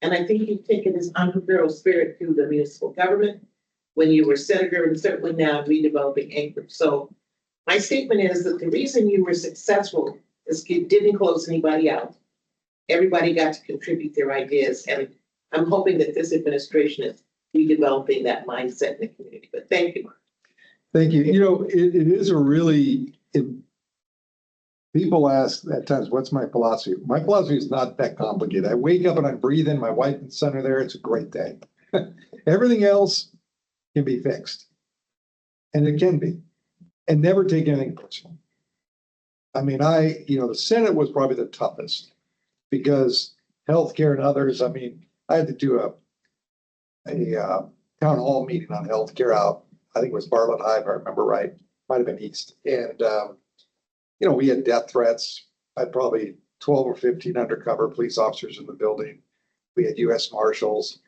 And I think you've taken this entrepreneurial spirit to the municipal government when you were senator and certainly now redeveloping Anchorage. So my statement is that the reason you were successful is you didn't close anybody out. Everybody got to contribute their ideas. And I'm hoping that this administration is redeveloping that mindset in the community. But thank you. Thank you. It is a really, people ask at times, what's my philosophy? My philosophy is not that complicated. I wake up and I breathe in, my wife and son are there. It's a great day. Everything else can be fixed. And it can be. And never take anything personal. I mean, the Senate was probably the toughest because healthcare and others, I had to do a town hall meeting on healthcare out. I think it was Bartlett High, if I remember right. Might have been East. And, we had death threats. I probably 12 or 15 undercover police officers in the building. We had US Marshals.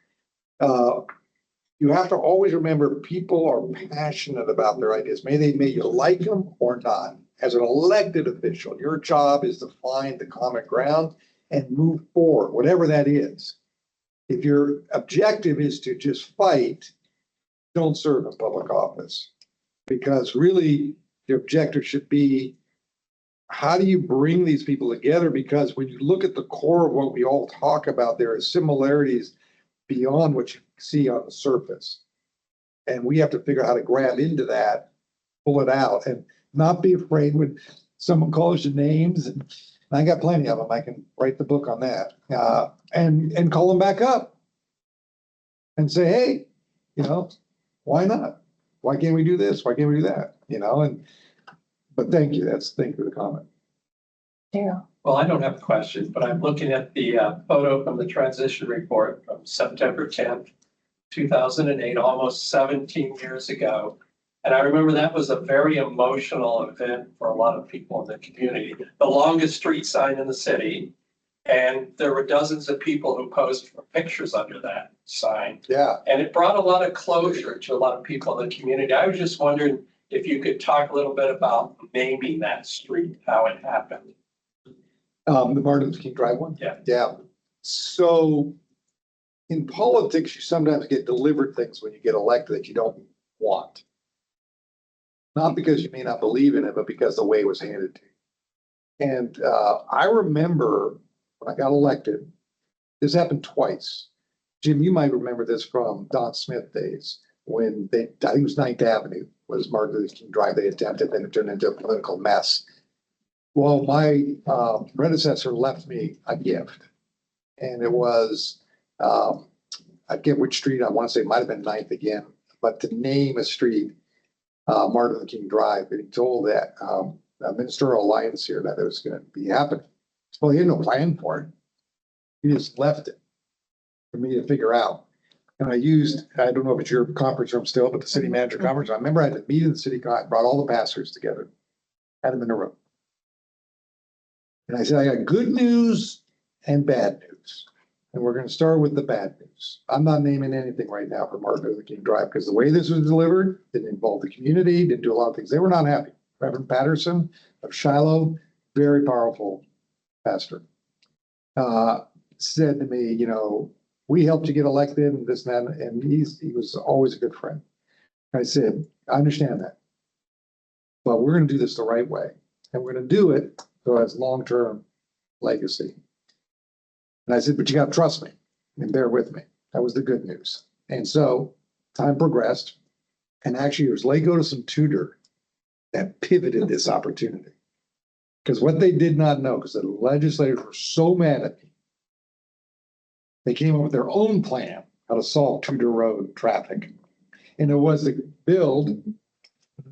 You have to always remember people are passionate about their ideas. May you like them or not. As an elected official, your job is to find the common ground and move forward, whatever that is. If your objective is to just fight, don't serve in public office. Because really, your objective should be, how do you bring these people together? Because when you look at the core of what we all talk about, there are similarities beyond what you see on the surface. And we have to figure out how to grab into that, pull it out, and not be afraid when someone calls you names. And I got plenty of them. I can write the book on that. And call them back up and say, hey, why not? Why can't we do this? Why can't we do that? But thank you. Thank you for the comment. Yeah. Well, I don't have a question, but I'm looking at the photo from the transition report from September 10th, 2008, almost 17 years ago. And I remember that was a very emotional event for a lot of people in the community. The longest street sign in the city. And there were dozens of people who posed for pictures under that sign. Yeah. And it brought a lot of closure to a lot of people in the community. I was just wondering if you could talk a little bit about naming that street, how it happened. The Martin Luther King Drive one? Yeah. Yeah. So in politics, you sometimes get delivered things when you get elected that you don't want. Not because you may not believe in it, but because the way it was handed to you. And I remember when I got elected, this happened twice. Jim, you might remember this from Don Smith days when I think it was 9th Avenue was Martin Luther King Drive. They attempted, then it turned into a political mess. Well, my predecessor left me a gift, and it was, I forget which street, I want to say it might have been 9th again, but to name a street, Martin Luther King Drive, and he told that ministerial alliance here that it was going to be happening. Well, he had no plan for it. He just left it for me to figure out. And I don't know if it's your conference room still, but the city manager conference, I remember I had to meet in the city, brought all the pastors together, had them in a room. And I said, I got good news and bad news. And we're going to start with the bad news. I'm not naming anything right now for Martin Luther King Drive because the way this was delivered didn't involve the community, didn't do a lot of things. They were not happy. Reverend Patterson of Shiloh, very powerful pastor, said to me, we helped you get elected and this and that. And he was always a good friend. I said, I understand that, but we're going to do this the right way. And we're going to do it so it has long-term legacy. And I said, but you got to trust me and bear with me. That was the good news. And so time progressed. And actually, it was Lego to some tutor that pivoted this opportunity. Because what they did not know, because the legislators were so mad at me, they came up with their own plan how to solve Tudor Road traffic. And it was to build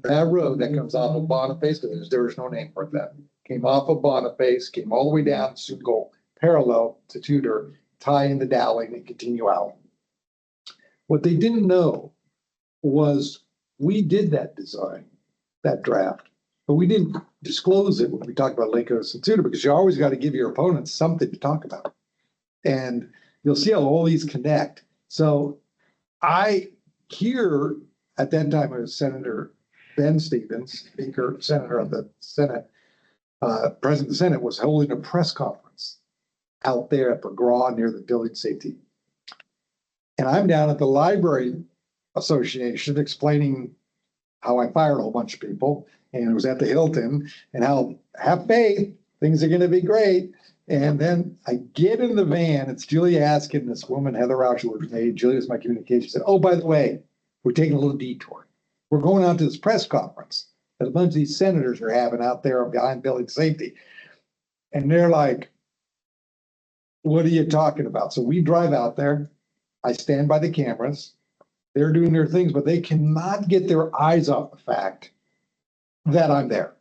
that road that comes off of Boniface, because there was no name for it then. Came off of Boniface, came all the way down, soon go parallel to Tudor, tie into Dowling and continue out. What they didn't know was we did that design, that draft, but we didn't disclose it when we talked about Lake Coast and Tudor, because you always got to give your opponents something to talk about. And you'll see how all these connect. So I hear at that time it was Senator Ben Stevens, Speaker, Senator of the Senate, President of the Senate, was holding a press conference out there at McGraw near the building safety. And I'm down at the Library Association explaining how I fired a whole bunch of people, and it was at the Hilton, and how have faith, things are going to be great. And then I get in the van, it's Julia Askin, this woman, Heather Rauch, who was made, Julia's my communication, said, oh, by the way, we're taking a little detour. We're going out to this press conference that a bunch of these senators are having out there behind building safety. And they're like, what are you talking about? So we drive out there. I stand by the cameras. They're doing their things, but they cannot get their eyes off the fact that I'm there.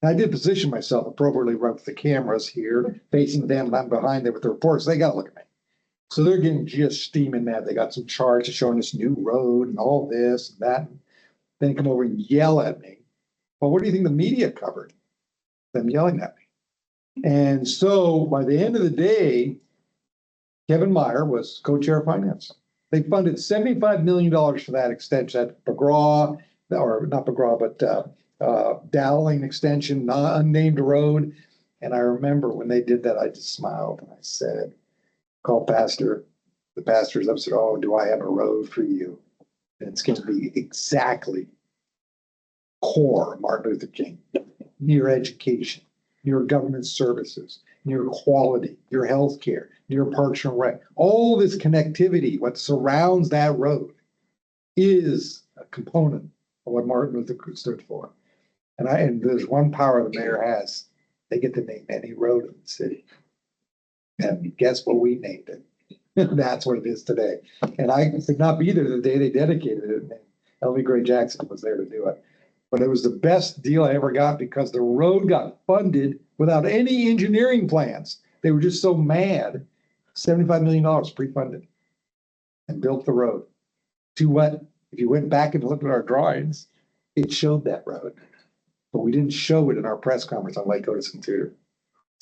And I did position myself appropriately right with the cameras here, facing them, and I'm behind there with the reporters. They got to look at me. So they're getting just steaming mad. They got some charts showing this new road and all this and that. Then they come over and yell at me. Well, what do you think the media covered? Them yelling at me. And so by the end of the day, Kevin Meyer was co-chair of finance. They funded $75 million for that extension at McGraw, or not McGraw, but Dowling Extension, unnamed road. And I remember when they did that, I just smiled and I said, call pastor. The pastor's up, said, oh, do I have a road for you? And it's going to be exactly core of Martin Luther King, near education, near government services, near quality, your healthcare, near parks and rec. All this connectivity, what surrounds that road, is a component of what Martin Luther King stood for. And there's one power the mayor has. They get to name any road in the city. And guess what we named it? That's what it is today. And I could not be there the day they dedicated it. And L.V. Gray Jackson was there to do it. But it was the best deal I ever got because the road got funded without any engineering plans. They were just so mad. $75 million pre-funded and built the road to what, if you went back and looked at our drawings, it showed that road. But we didn't show it in our press conference on Lake Otis and Tudor.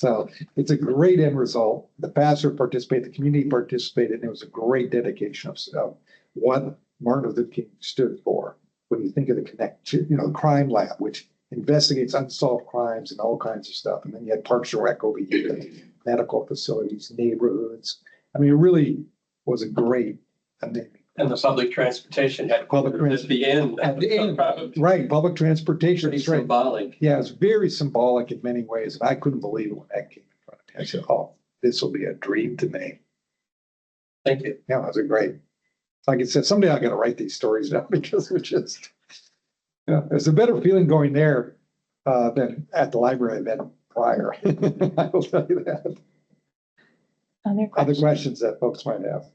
So it's a great end result. The pastor participated, the community participated, and it was a great dedication of what Martin Luther King stood for. When you think of the crime lab, which investigates unsolved crimes and all kinds of stuff. And then you had Parks and Rec over here, medical facilities, neighborhoods. I mean, it really was a great amendment. And the public transportation had at the end. At the end, right, public transportation. Pretty That's right. symbolic. Yeah, it's very symbolic in many ways. And I couldn't believe it when that came in front of me. I said, oh, this will be a dream to me. Thank you. Yeah, it was a great. Like I said, someday I'm going to write these stories down because we're just, there's a better feeling going there than at the library than prior. I will tell you that. Other questions that folks might have?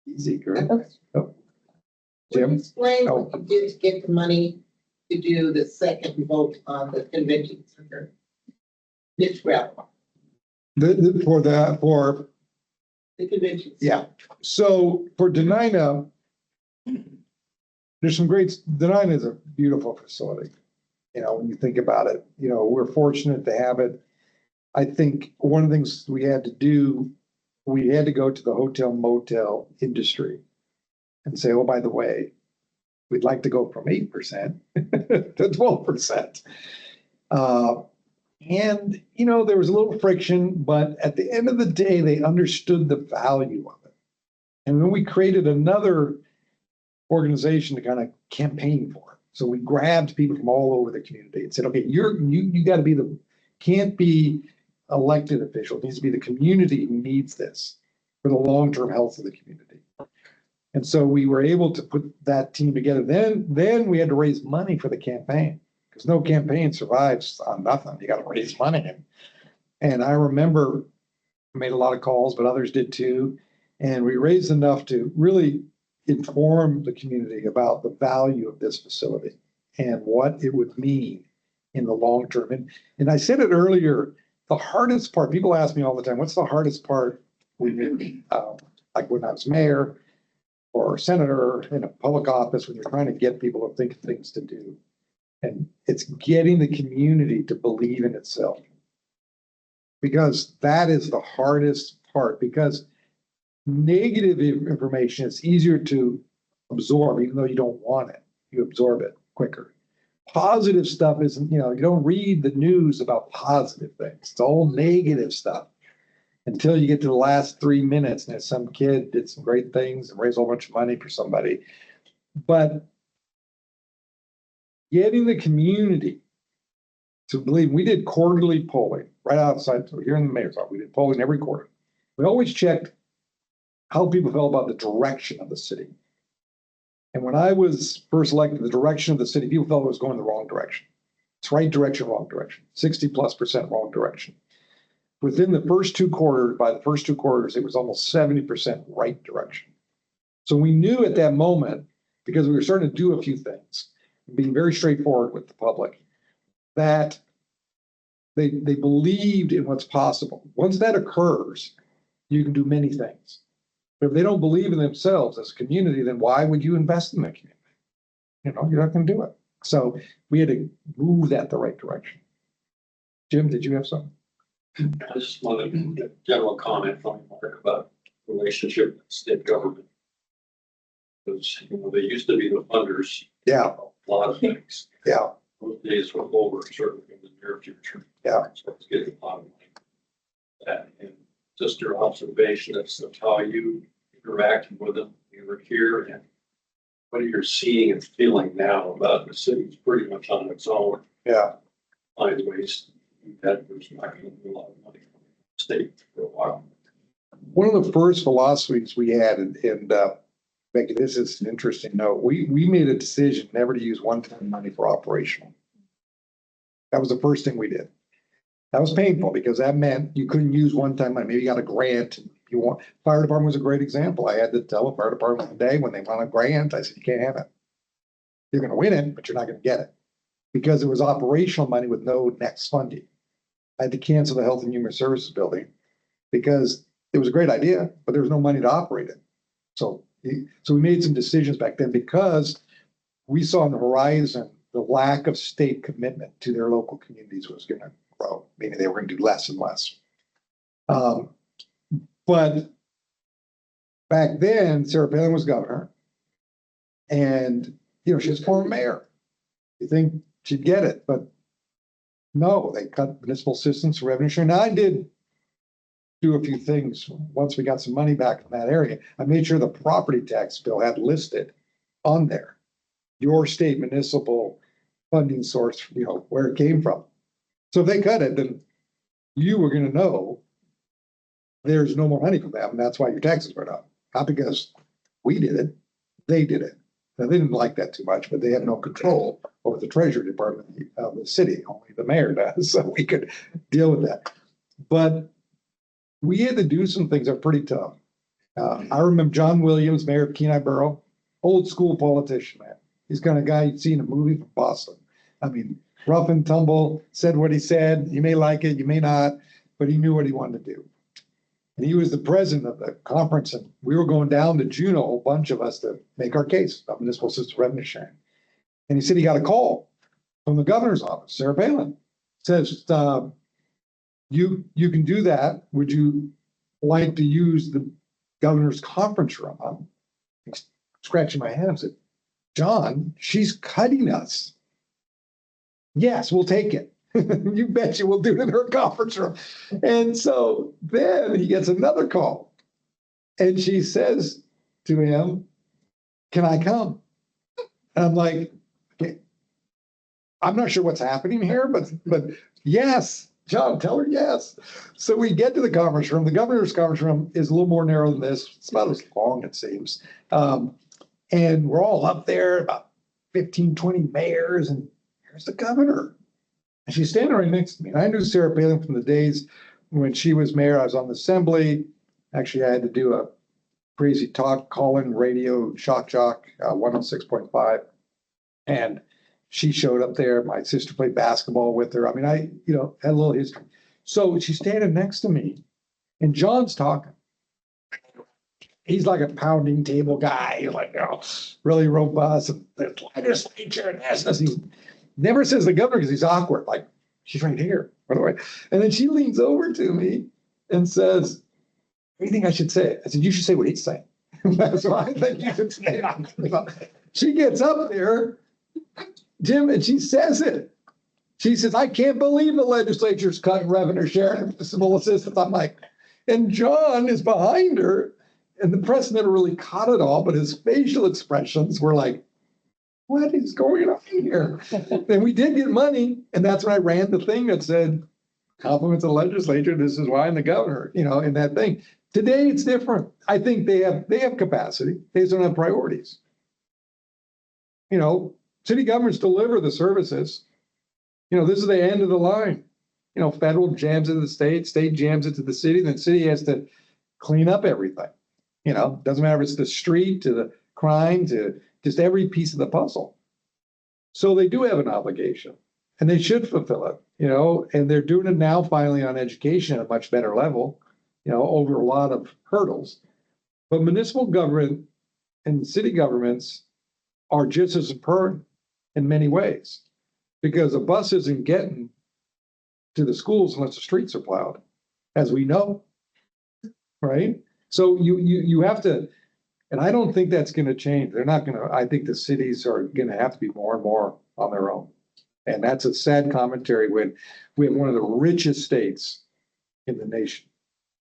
Easy, great. Oh. Jim? Explain Oh. what you did to get the money to do the second vote on the convention center. This gravel, For the convention. yeah. So for Denina, there's some great, Denina is a beautiful facility. You know, when you think about it, you know, we're fortunate to have it. I think one of the things we had to do, we had to go to the hotel motel industry and say, oh, by the way, we'd like to go from 8% to 12%. And, you know, there was a little friction, but at the end of the day, they understood the value of it. And then we created another organization to kind of campaign for it. So we grabbed people from all over the community and said, okay, you got to be can't be elected official. It needs to be the community who needs this for the long-term health of the community. And so we were able to put that team together. Then we had to raise money for the campaign because no campaign survives on nothing. You got to raise money. And I remember I made a lot of calls, but others did too. And we raised enough to really inform the community about the value of this facility and what it would mean in the long term. And I said it earlier, the hardest part, people ask me all the time, what's the hardest part when like when I was mayor or senator in a public office, when you're trying to get people to think of things to do. And it's getting the community to believe in itself. Because that is the hardest part, because negative information is easier to absorb, even though you don't want it. You absorb it quicker. Positive stuff isn't, you don't read the news about positive things. It's all negative stuff until you get to the last 3 minutes and some kid did some great things and raised a whole bunch of money for somebody. But getting the community to believe, we did quarterly polling right outside, so here in the mayor's office, we did polling every quarter. We always checked how people felt about the direction of the city. And when I was first elected, the direction of the city, people felt it was going the wrong direction. It's right direction, wrong direction, 60+% wrong direction. Within the first 2 quarters, by the first 2 quarters, it was almost 70% right direction. So we knew at that moment, because we were starting to do a few things, being very straightforward with the public, that they believed in what's possible. Once that occurs, you can do many things. But if they don't believe in themselves as a community, then why would you invest in the community? You're not going to do it. So we had to move that the right direction. Jim, did you have something? I just wanted to get a general comment from Mark about relationship with state government. Because, they used to be the funders Yeah, of a lot of things. yeah, Those days were over, certainly in the near future. Yeah. So it's getting a lot of money. That, and just your observation of how you interacted with them, you were here, and what you're seeing and feeling now about the city's pretty much on its own. yeah. Find ways that there's not going to be a lot of money from the state for a while. One of the first philosophies we had, and Becky, this is an interesting note. We made a decision never to use one-time money for operational. That was the first thing we did. That was painful because that meant you couldn't use one-time money. Maybe you got a grant. You want, fire department was a great example. I had to tell the fire department one day when they want a grant, I said, you can't have it. You're gonna win it, but you're not gonna get it. Because it was operational money with no next funding. I had to cancel the Health and Human Services building because it was a great idea, but there was no money to operate it. So we made some decisions back then because we saw on the horizon the lack of state commitment to their local communities was going to grow, meaning they were going to do less and less. But back then, Sarah Palin was governor, and she was former mayor. You think she'd get it, but no, they cut municipal assistance revenue share. Now I did do a few things once we got some money back in that area. I made sure the property tax bill had listed on there your state municipal funding source, where it came from. So if they cut it, then you were going to know there's no more money for them, and that's why your taxes went up. Not because we did it, they did it. Now, they didn't like that too much, but they have no control over the Treasury Department of the city. Only the mayor does, so we could deal with that. But we had to do some things that are pretty tough. I remember John Williams, mayor of Kenai Borough, old school politician, man. He's kind of guy you'd see in a movie from Boston. I mean, rough and tumble, said what he said. You may like it, you may not, but he knew what he wanted to do. And he was the president of the conference, and we were going down to Juneau, a whole bunch of us, to make our case about municipal system revenue sharing. And he said he got a call from the governor's office, Sarah Palin, says, you can do that. Would you like to use the governor's conference room? I'm scratching my head. I said, John, she's cutting us. Yes, we'll take it. You bet you we'll do it in her conference room. And so then he gets another call. And she says to him, can I come? And I'm like, okay, I'm not sure what's happening here, but yes, John, tell her yes. So we get to the conference room. The governor's conference room is a little more narrow than this. It's about as long, it seems. And we're all up there, about 15, 20 mayors, and here's the governor. And she's standing right next to me. And I knew Sarah Palin from the days when she was mayor. I was on the assembly. Actually, I had to do a crazy talk, call-in radio, shock jock, 106.5. And she showed up there. My sister played basketball with her. I mean, I had a little history. So she's standing next to me, and John's talking. He's like a pounding table guy. He's like, really robust, and the legislature and this. He never says the governor because he's awkward. Like, she's right here, by the way. And then she leans over to me and says, what do you think I should say? I said, you should say what he's saying. That's what I think you should say. She gets up there, Jim, and she says it. She says, I can't believe the legislature's cutting revenue sharing and municipal assistance. I'm like, and John is behind her. And the press never really caught it all, but his facial expressions were like, what is going on here? And we did get money. And that's when I ran the thing that said, compliments of the legislature, this is why, and the governor, in that thing. Today, it's different. I think they have capacity. They just don't have priorities. City governments deliver the services. This is the end of the line. Federal jams into the state jams into the city, then the city has to clean up everything. Doesn't matter if it's the street to the crime to just every piece of the puzzle. So they do have an obligation, and they should fulfill it, and they're doing it now finally on education at a much better level, over a lot of hurdles. But municipal government and city governments are just as important in many ways, because a bus isn't getting to the schools unless the streets are plowed, as we know. Right? So you have to, and I don't think that's gonna change. They're not gonna, I think the cities are gonna have to be more and more on their own. And that's a sad commentary when we have one of the richest states in the nation.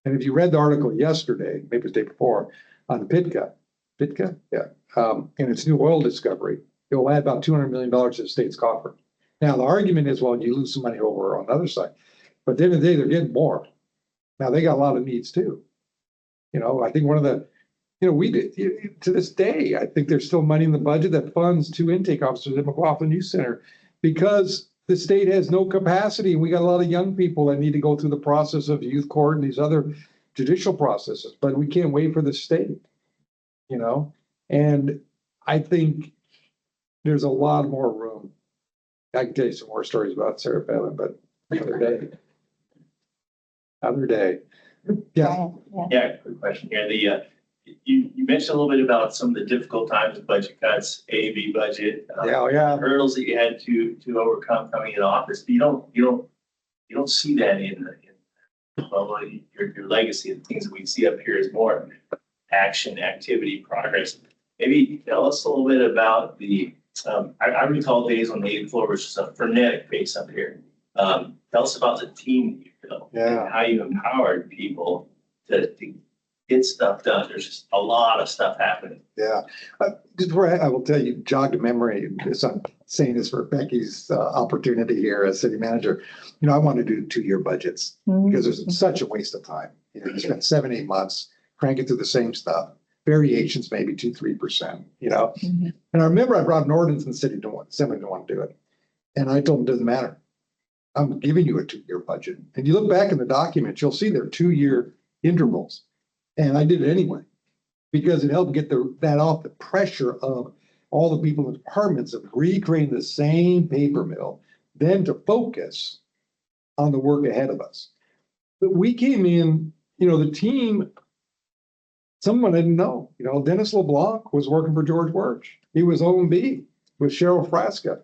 And if you read the article yesterday, maybe the day before, on Pitka, yeah, and its new oil discovery, it will add about $200 million to the state's coffer. Now, the argument is, well, you lose some money over on the other side, but at the end of the day, they're getting more. Now, they got a lot of needs too. You know, I think one of the, you know, we did, to this day, I think there's still money in the budget that funds 2 intake officers at McLaughlin Youth Center because the state has no capacity. We got a lot of young people that need to go through the process of youth court and these other judicial processes, but we can't wait for the state, you know? And I think there's a lot more room. I can tell you some more stories about Sarah Palin, but another day. Other day. Yeah. Yeah, quick question here. You mentioned a little bit about some of the difficult times with budget cuts, AV budget. Yeah. Hurdles that you had to overcome coming into office. But you don't see that in your legacy. The things that we see up here is more action, activity, progress. Maybe tell us a little bit about I recall days on the 8th floor, which is a frenetic pace up here. Tell us about the team that you built. Yeah. And how you empowered people to get stuff done. There's just a lot of stuff happening. Yeah. Just where I will tell you, jogged a memory, as I'm saying this for Becky's opportunity here as city manager. You know, I want to do 2-year budgets because there's such a waste of time. You know, you spend 7-8 months cranking through the same stuff. Variations maybe 2-3%, you know. And I remember I brought an ordinance in the city to want, somebody didn't want to do it. And I told them, it doesn't matter. I'm giving you a 2-year budget. And you look back in the document, you'll see there are 2-year intervals. And I did it anyway, because it helped get that off the pressure of all the people in the departments of recreating the same paper mill, then to focus on the work ahead of us. But we came in, you know, the team, someone I didn't know, you know, Dennis LeBlanc was working for George Wirch. He was OMB with Cheryl Frasca.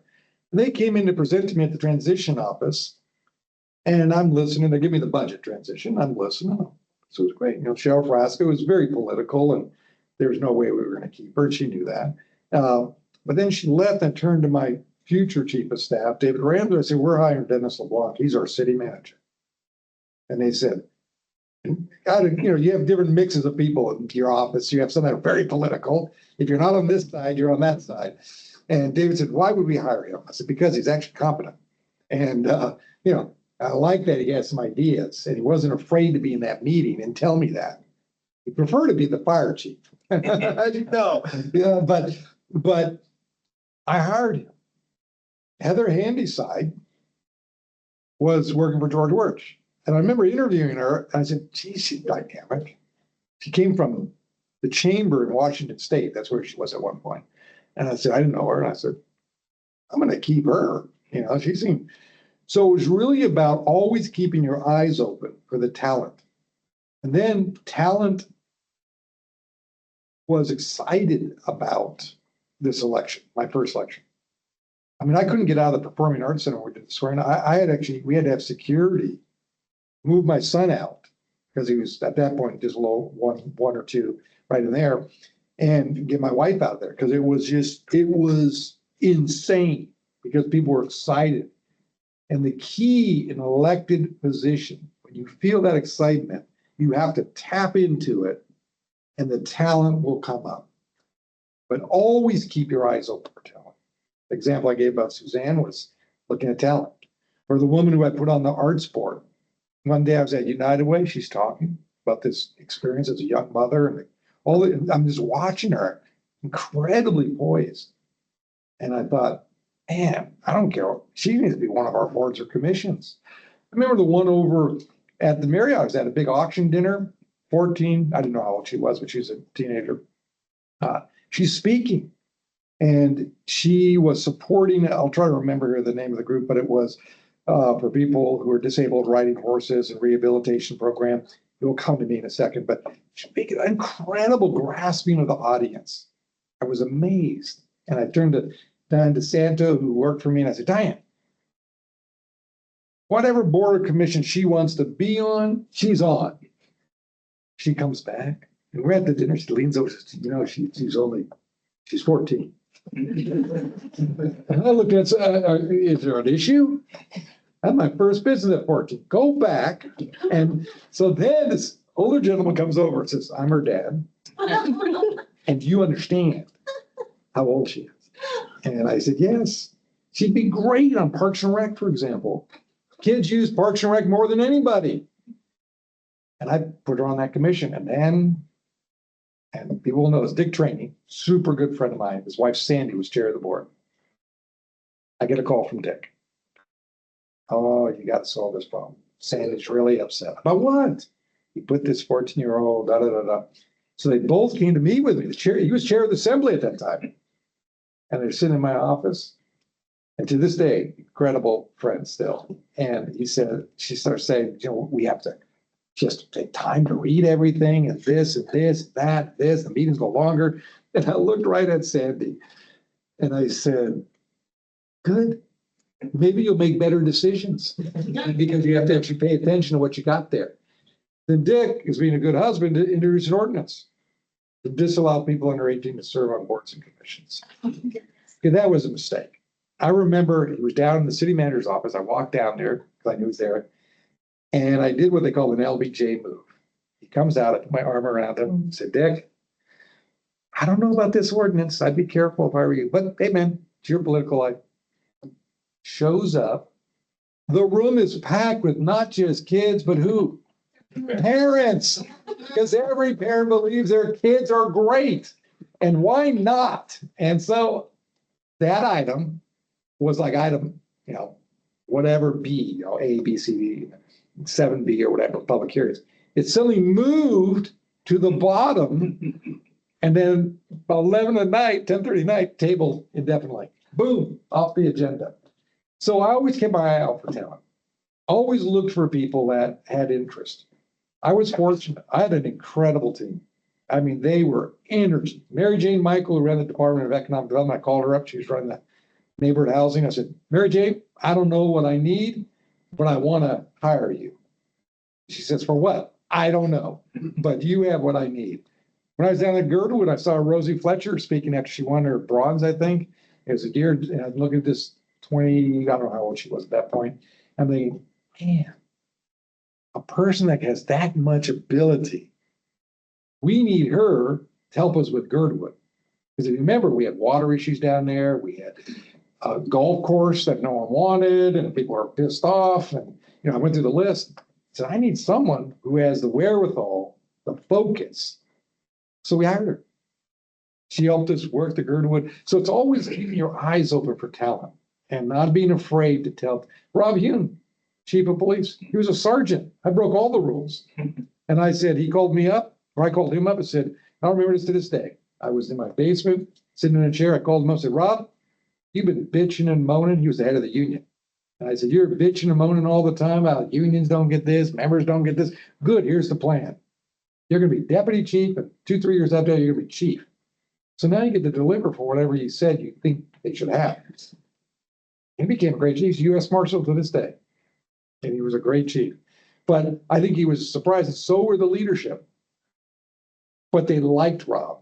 And they came in to present to me at the transition office. And I'm listening, they give me the budget transition, I'm listening. So it was great. You know, Cheryl Frasca was very political and there was no way we were going to keep her. She knew that. But then she left and turned to my future chief of staff, David Ramsey. I said, we're hiring Dennis LeBlanc. He's our city manager. And they said, you know, you have different mixes of people in your office. You have some that are very political. If you're not on this side, you're on that side. And David said, why would we hire him? I said, because he's actually competent. And, you know, I like that he had some ideas and he wasn't afraid to be in that meeting and tell me that. He preferred to be the fire chief. No, yeah, but I hired him. Heather Handyside was working for George Wirch. And I remember interviewing her and I said, geez, she's dynamic. She came from the chamber in Washington State. That's where she was at one point. And I said, I didn't know her. And I said, I'm going to keep her. You know, she seemed. So it was really about always keeping your eyes open for the talent. And then talent was excited about this election, my first election. I mean, I couldn't get out of the Performing Arts Center when we did the swearing. We had to have security move my son out because he was at that point just low one or two right in there, and get my wife out there because it was insane because people were excited. And the key in an elected position, when you feel that excitement, you have to tap into it and the talent will come up. But always keep your eyes open for talent. The example I gave about Suzanne was looking at talent. Or the woman who I put on the arts board. One day I was at United Way, she's talking about this experience as a young mother. And I'm just watching her, incredibly poised. And I thought, man, I don't care. She needs to be one of our boards or commissions. I remember the one over at the Marriott, I was at a big auction dinner, 14, I didn't know how old she was, but she was a teenager. She's speaking and she was supporting, I'll try to remember the name of the group, but it was for people who are disabled riding horses and rehabilitation program. It will come to me in a second, but she's making an incredible grasping of the audience. I was amazed. And I turned to Diane DeSanto, who worked for me, and I said, Diane, whatever board or commission she wants to be on, she's on. She comes back and we're at the dinner. She leans over, says, you know, she's 14. And I looked at, is there an issue? I had my first business at 14. Go back. And so then this older gentleman comes over and says, I'm her dad. And do you understand how old she is? And I said, yes. She'd be great on Parks and Rec, for example. Kids use Parks and Rec more than anybody. And I put her on that commission. And people will know this, Dick Traney, super good friend of mine. His wife Sandy was chair of the board. I get a call from Dick. Oh, you got to solve this problem. Sandy's really upset. About what? He put this 14-year-old, da da da da. So they both came to meet with me. He was chair of the assembly at that time. And they're sitting in my office. And to this day, incredible friend still. And she starts saying, you know, we have to just take time to read everything and this and this, that, this, the meetings go longer. And I looked right at Sandy and I said, good, maybe you'll make better decisions because you have to actually pay attention to what you got there. Then Dick, as being a good husband, introduced an ordinance to disallow people under 18 to serve on boards and commissions. Okay, that was a mistake. I remember he was down in the city manager's office. I walked down there because I knew he was there. And I did what they call an LBJ move. He comes out, I put my arm around him, and said, Dick, I don't know about this ordinance. I'd be careful if I were you. But hey, man, it's your political life. Shows up. The room is packed with not just kids, but who? Parents. Because every parent believes their kids are great. And why not? And so that item was like item, you know, whatever B, you know, A, B, C, D. 7B or whatever, public hearings. It suddenly moved to the bottom and then about 11 at night, 10:30 at night, tabled indefinitely. Boom, off the agenda. So I always kept my eye out for talent. Always looked for people that had interest. I was fortunate. I had an incredible team. I mean, they were energy. Mary Jane Michael, who ran the Department of Economic Development, I called her up. She was running the neighborhood housing. I said, Mary Jane, I don't know what I need, but I want to hire you. She says, for what? I don't know, but you have what I need. When I was down at Girdwood, I saw Rosie Fletcher speaking after she won her bronze, I think. It was a deer, and I'm looking at this 20, I don't know how old she was at that point. I'm thinking, man, a person that has that much ability, we need her to help us with Girdwood. Because if you remember, we had water issues down there. We had a golf course that no one wanted, and people were pissed off. And, you know, I went through the list. I said, I need someone who has the wherewithal, the focus. So we hired her. She helped us work the Girdwood. So it's always keeping your eyes open for talent and not being afraid to tell. Rob Hune, chief of police, he was a sergeant. I broke all the rules. And I said, he called me up, or I called him up and said, I don't remember this to this day. I was in my basement, sitting in a chair. I called him up and said, Rob, you've been bitching and moaning. He was the head of the union. And I said, you're bitching and moaning all the time about unions don't get this, members don't get this. Good, here's the plan. You're going to be deputy chief, and 2-3 years after that, you're going to be chief. So now you get to deliver for whatever you said you think they should have. He became a great chief. He's U.S. Marshal to this day. And he was a great chief. But I think he was surprised, and so were the leadership. But they liked Rob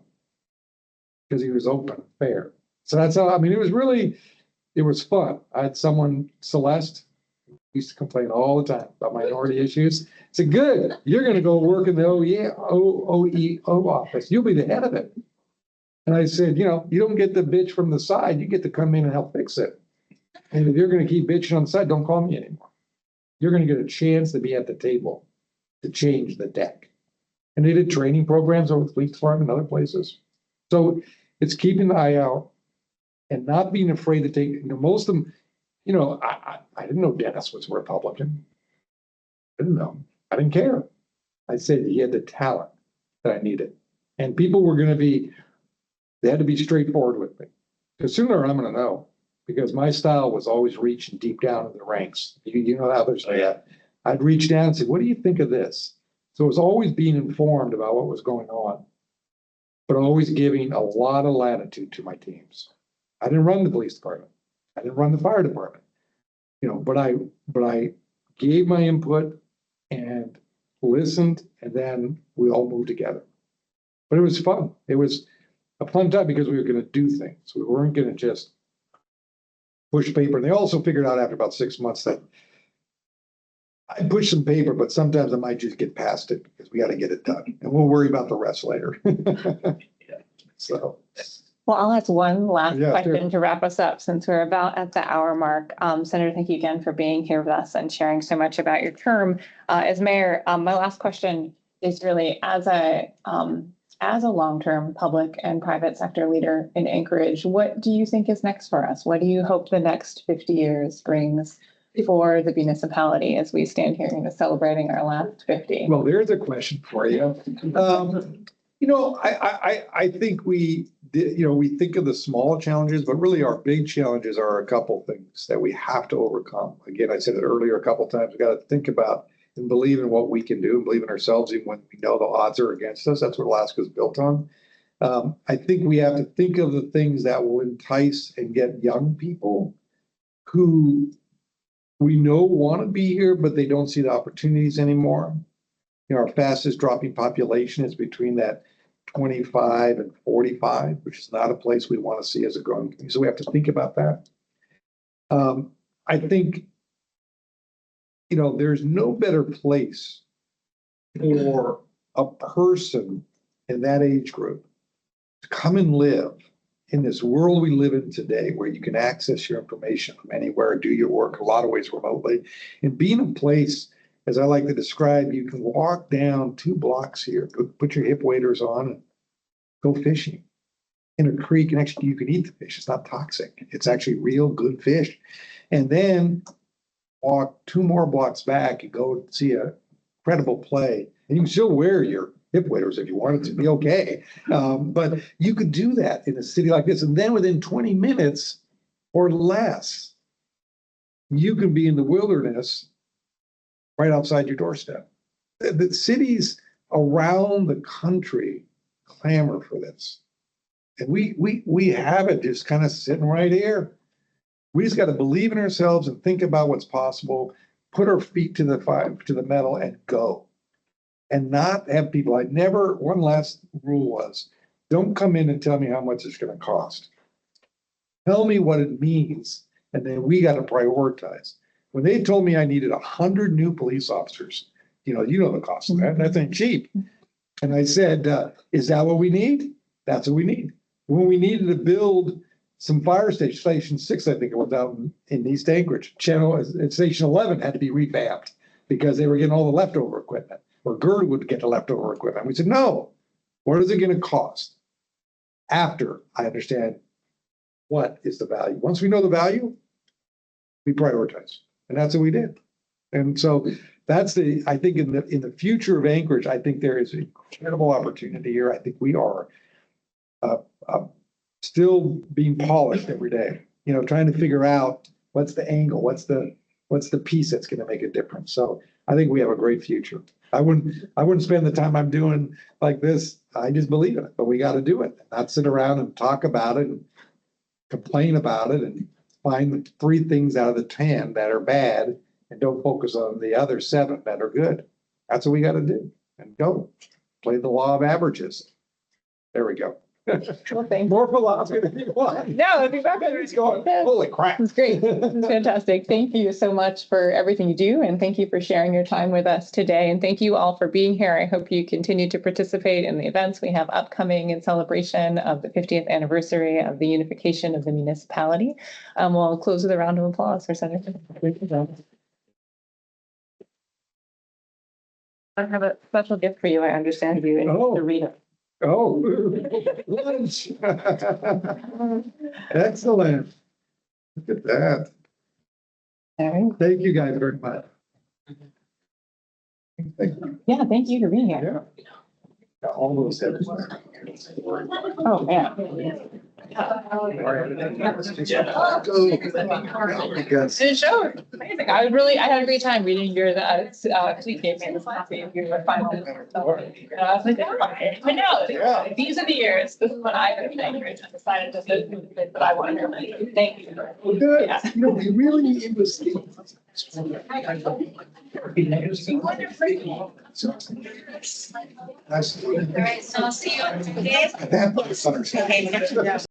because he was open, fair. So that's how, I mean, it was fun. I had someone, Celeste, used to complain all the time about minority issues. I said, good, you're going to go work in the OEO office. You'll be the head of it. And I said, you know, you don't get the bitch from the side. You get to come in and help fix it. And if you're going to keep bitching on the side, don't call me anymore. You're going to get a chance to be at the table to change the deck. And they did training programs over the police department and other places. So it's keeping the eye out and not being afraid to take, you know, most of them, you know, I didn't know Dennis was a Republican. I didn't know. I didn't care. I said he had the talent that I needed. And people were going to be, they had to be straightforward with me. Because sooner I'm going to know. Because my style was always reaching deep down in the ranks. You know how others do that. I'd reach down and say, what do you think of this? So it was always being informed about what was going on, but always giving a lot of latitude to my teams. I didn't run the police department. I didn't run the fire department. You know, but I gave my input and listened, and then we all moved together. But it was fun. It was a fun time because we were gonna do things. We weren't gonna just push paper. And they also figured out after about 6 months that I push some paper, but sometimes I might just get past it because we gotta get it done. And we'll worry about the rest later. So, Well, I'll ask one last Yeah, sure. question to wrap us up since we're about at the hour mark. Senator, thank you again for being here with us and sharing so much about your term as mayor. My last question is really as a long-term public and private sector leader in Anchorage, what do you think is next for us? What do you hope the next 50 years brings for the municipality as we stand here and celebrating our last 50? well, there's a question for you. I think we think of the small challenges, but really our big challenges are a couple things that we have to overcome. Again, I said it earlier a couple times, we got to think about and believe in what we can do and believe in ourselves even when we know the odds are against us. That's what Alaska is built on. I think we have to think of the things that will entice and get young people who we know want to be here, but they don't see the opportunities anymore. Our fastest dropping population is between that 25 and 45, which is not a place we want to see as a growing community. So we have to think about that. I think, there's no better place for a person in that age group to come and live in this world we live in today, where you can access your information from anywhere, do your work a lot of ways remotely, and be in a place, as I like to describe, you can walk down 2 blocks here, put your hip waders on and go fishing in a creek. And actually you can eat the fish. It's not toxic. It's actually real good fish. And then walk 2 more blocks back and go see a credible play. And you can still wear your hip waders if you wanted to be okay. But you could do that in a city like this. And then within 20 minutes or less, you can be in the wilderness right outside your doorstep. The cities around the country clamor for this. And we have it just kind of sitting right here. We just got to believe in ourselves and think about what's possible, put our feet to the metal and go. And not have people, one last rule was, don't come in and tell me how much it's going to cost. Tell me what it means, and then we got to prioritize. When they told me I needed 100 new police officers, you know the cost of that. That ain't cheap. And I said, is that what we need? That's what we need. When we needed to build some fire stations, Station 6, I think it was down in East Anchorage, Station 11 had to be revamped because they were getting all the leftover equipment, or GERD would get the leftover equipment. We said, no, what is it going to cost? After I understand what is the value. Once we know the value, we prioritize. And that's what we did. And so that's I think in the future of Anchorage, I think there is an incredible opportunity here. I think we are still being polished every day, trying to figure out what's the angle, what's the piece that's going to make a difference. So I think we have a great future. I wouldn't spend the time I'm doing like this. I just believe in it, but we got to do it, not sit around and talk about it and complain about it and find 3 things out of the 10 that are bad and don't focus on the other 7 that are good. That's what we got to do, and go play the law of averages. There we go. Well, thank you. More philosophy than you want. No, that's exactly what It's going, holy crap. It's great. It's fantastic. Thank you so much for everything you do. And thank you for sharing your time with us today. And thank you all for being here. I hope you continue to participate in the events we have upcoming in celebration of the 50th anniversary of the unification of the municipality. We'll close with a round of applause for Senator. I have a special gift for you. I understand you Oh. to read it. Oh, lunch. Excellent. Look at that. All right. Thank you guys very much. Thank you. Yeah, thank you for being here. Yeah. All those. Oh, yeah. Because It showed. Amazing. I had a great time reading your, tweet gave me this copy of your final. And I was like, oh, I know, these are the years, this is what I would think, I decided to do the bit that I wanted to make. Thank you. well, good. Yeah. You know, we really, it was. Nice. All right, so I'll see you on Tuesday. That was understandable.